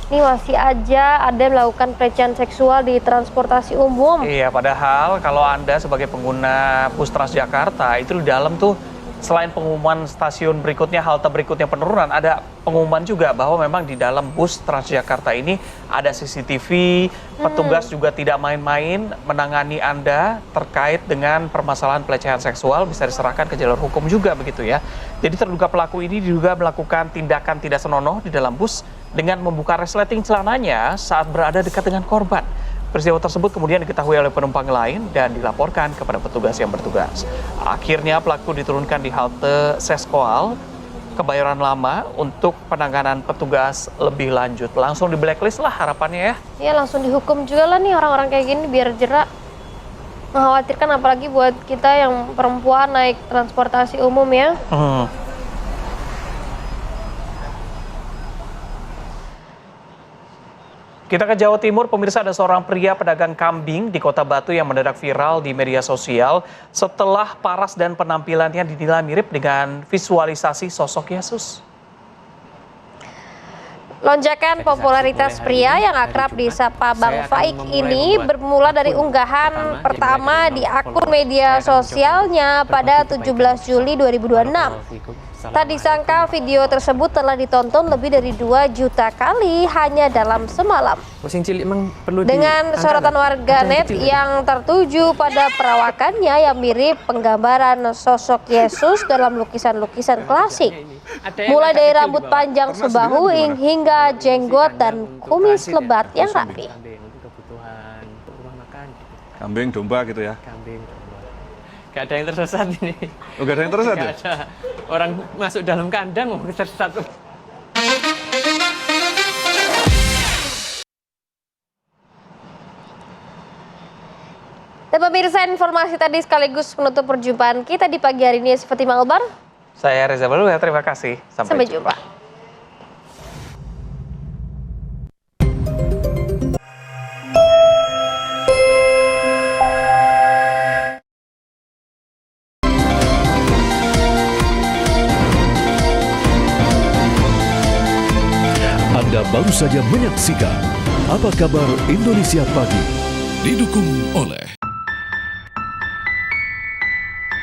Ini masih aja ada melakukan pelecehan seksual di transportasi umum. Iya, padahal kalau Anda sebagai pengguna bus Transjakarta itu di dalam tuh selain pengumuman stasiun berikutnya, halte berikutnya penurunan, ada pengumuman juga bahwa memang di dalam bus Transjakarta ini ada CCTV, petugas juga tidak main-main menangani Anda terkait dengan permasalahan pelecehan seksual, bisa diserahkan ke jalur hukum juga begitu ya. Jadi terduga pelaku ini juga melakukan tindakan tidak senonoh di dalam bus dengan membuka resleting celananya saat berada dekat dengan korban. Peristiwa tersebut kemudian diketahui oleh penumpang lain dan dilaporkan kepada petugas yang bertugas. Akhirnya pelaku diturunkan di halte Seskoal Kebayoran Lama untuk penanganan petugas lebih lanjut. Langsung di blacklist lah harapannya ya. Iya, langsung dihukum juga lah nih orang-orang kayak gini biar jerak. Mengkhawatirkan apalagi buat kita yang perempuan naik transportasi umum ya. Kita ke Jawa Timur, pemirsa, ada seorang pria pedagang kambing di Kota Batu yang mendadak viral di media sosial setelah paras dan penampilannya dinilai mirip dengan visualisasi sosok Yesus. Lonjakan popularitas pria yang akrab disapa Bang Faik ini bermula dari unggahan pertama di akun media sosialnya pada 17 Juli 2026. Tak disangka video tersebut telah ditonton lebih dari 2 juta kali hanya dalam semalam. Dengan sorotan warganet yang tertuju pada perawakannya yang mirip penggambaran sosok Yesus dalam lukisan-lukisan klasik. Mulai dari rambut panjang sebahu hingga jenggot dan kumis lebat yang rapi. Kambing domba gitu ya. Gak ada yang tersesat ini. Oh, gak ada yang tersesat ya? Gak ada. Orang masuk dalam kandang mau tersesat. Dan pemirsa, informasi tadi sekaligus menutup perjumpaan kita di pagi hari ini. Seperti Malbar. Saya Reza Balu ya, terima kasih. Sampai jumpa. Anda baru saja menyaksikan Apa Kabar Indonesia Pagi, didukung oleh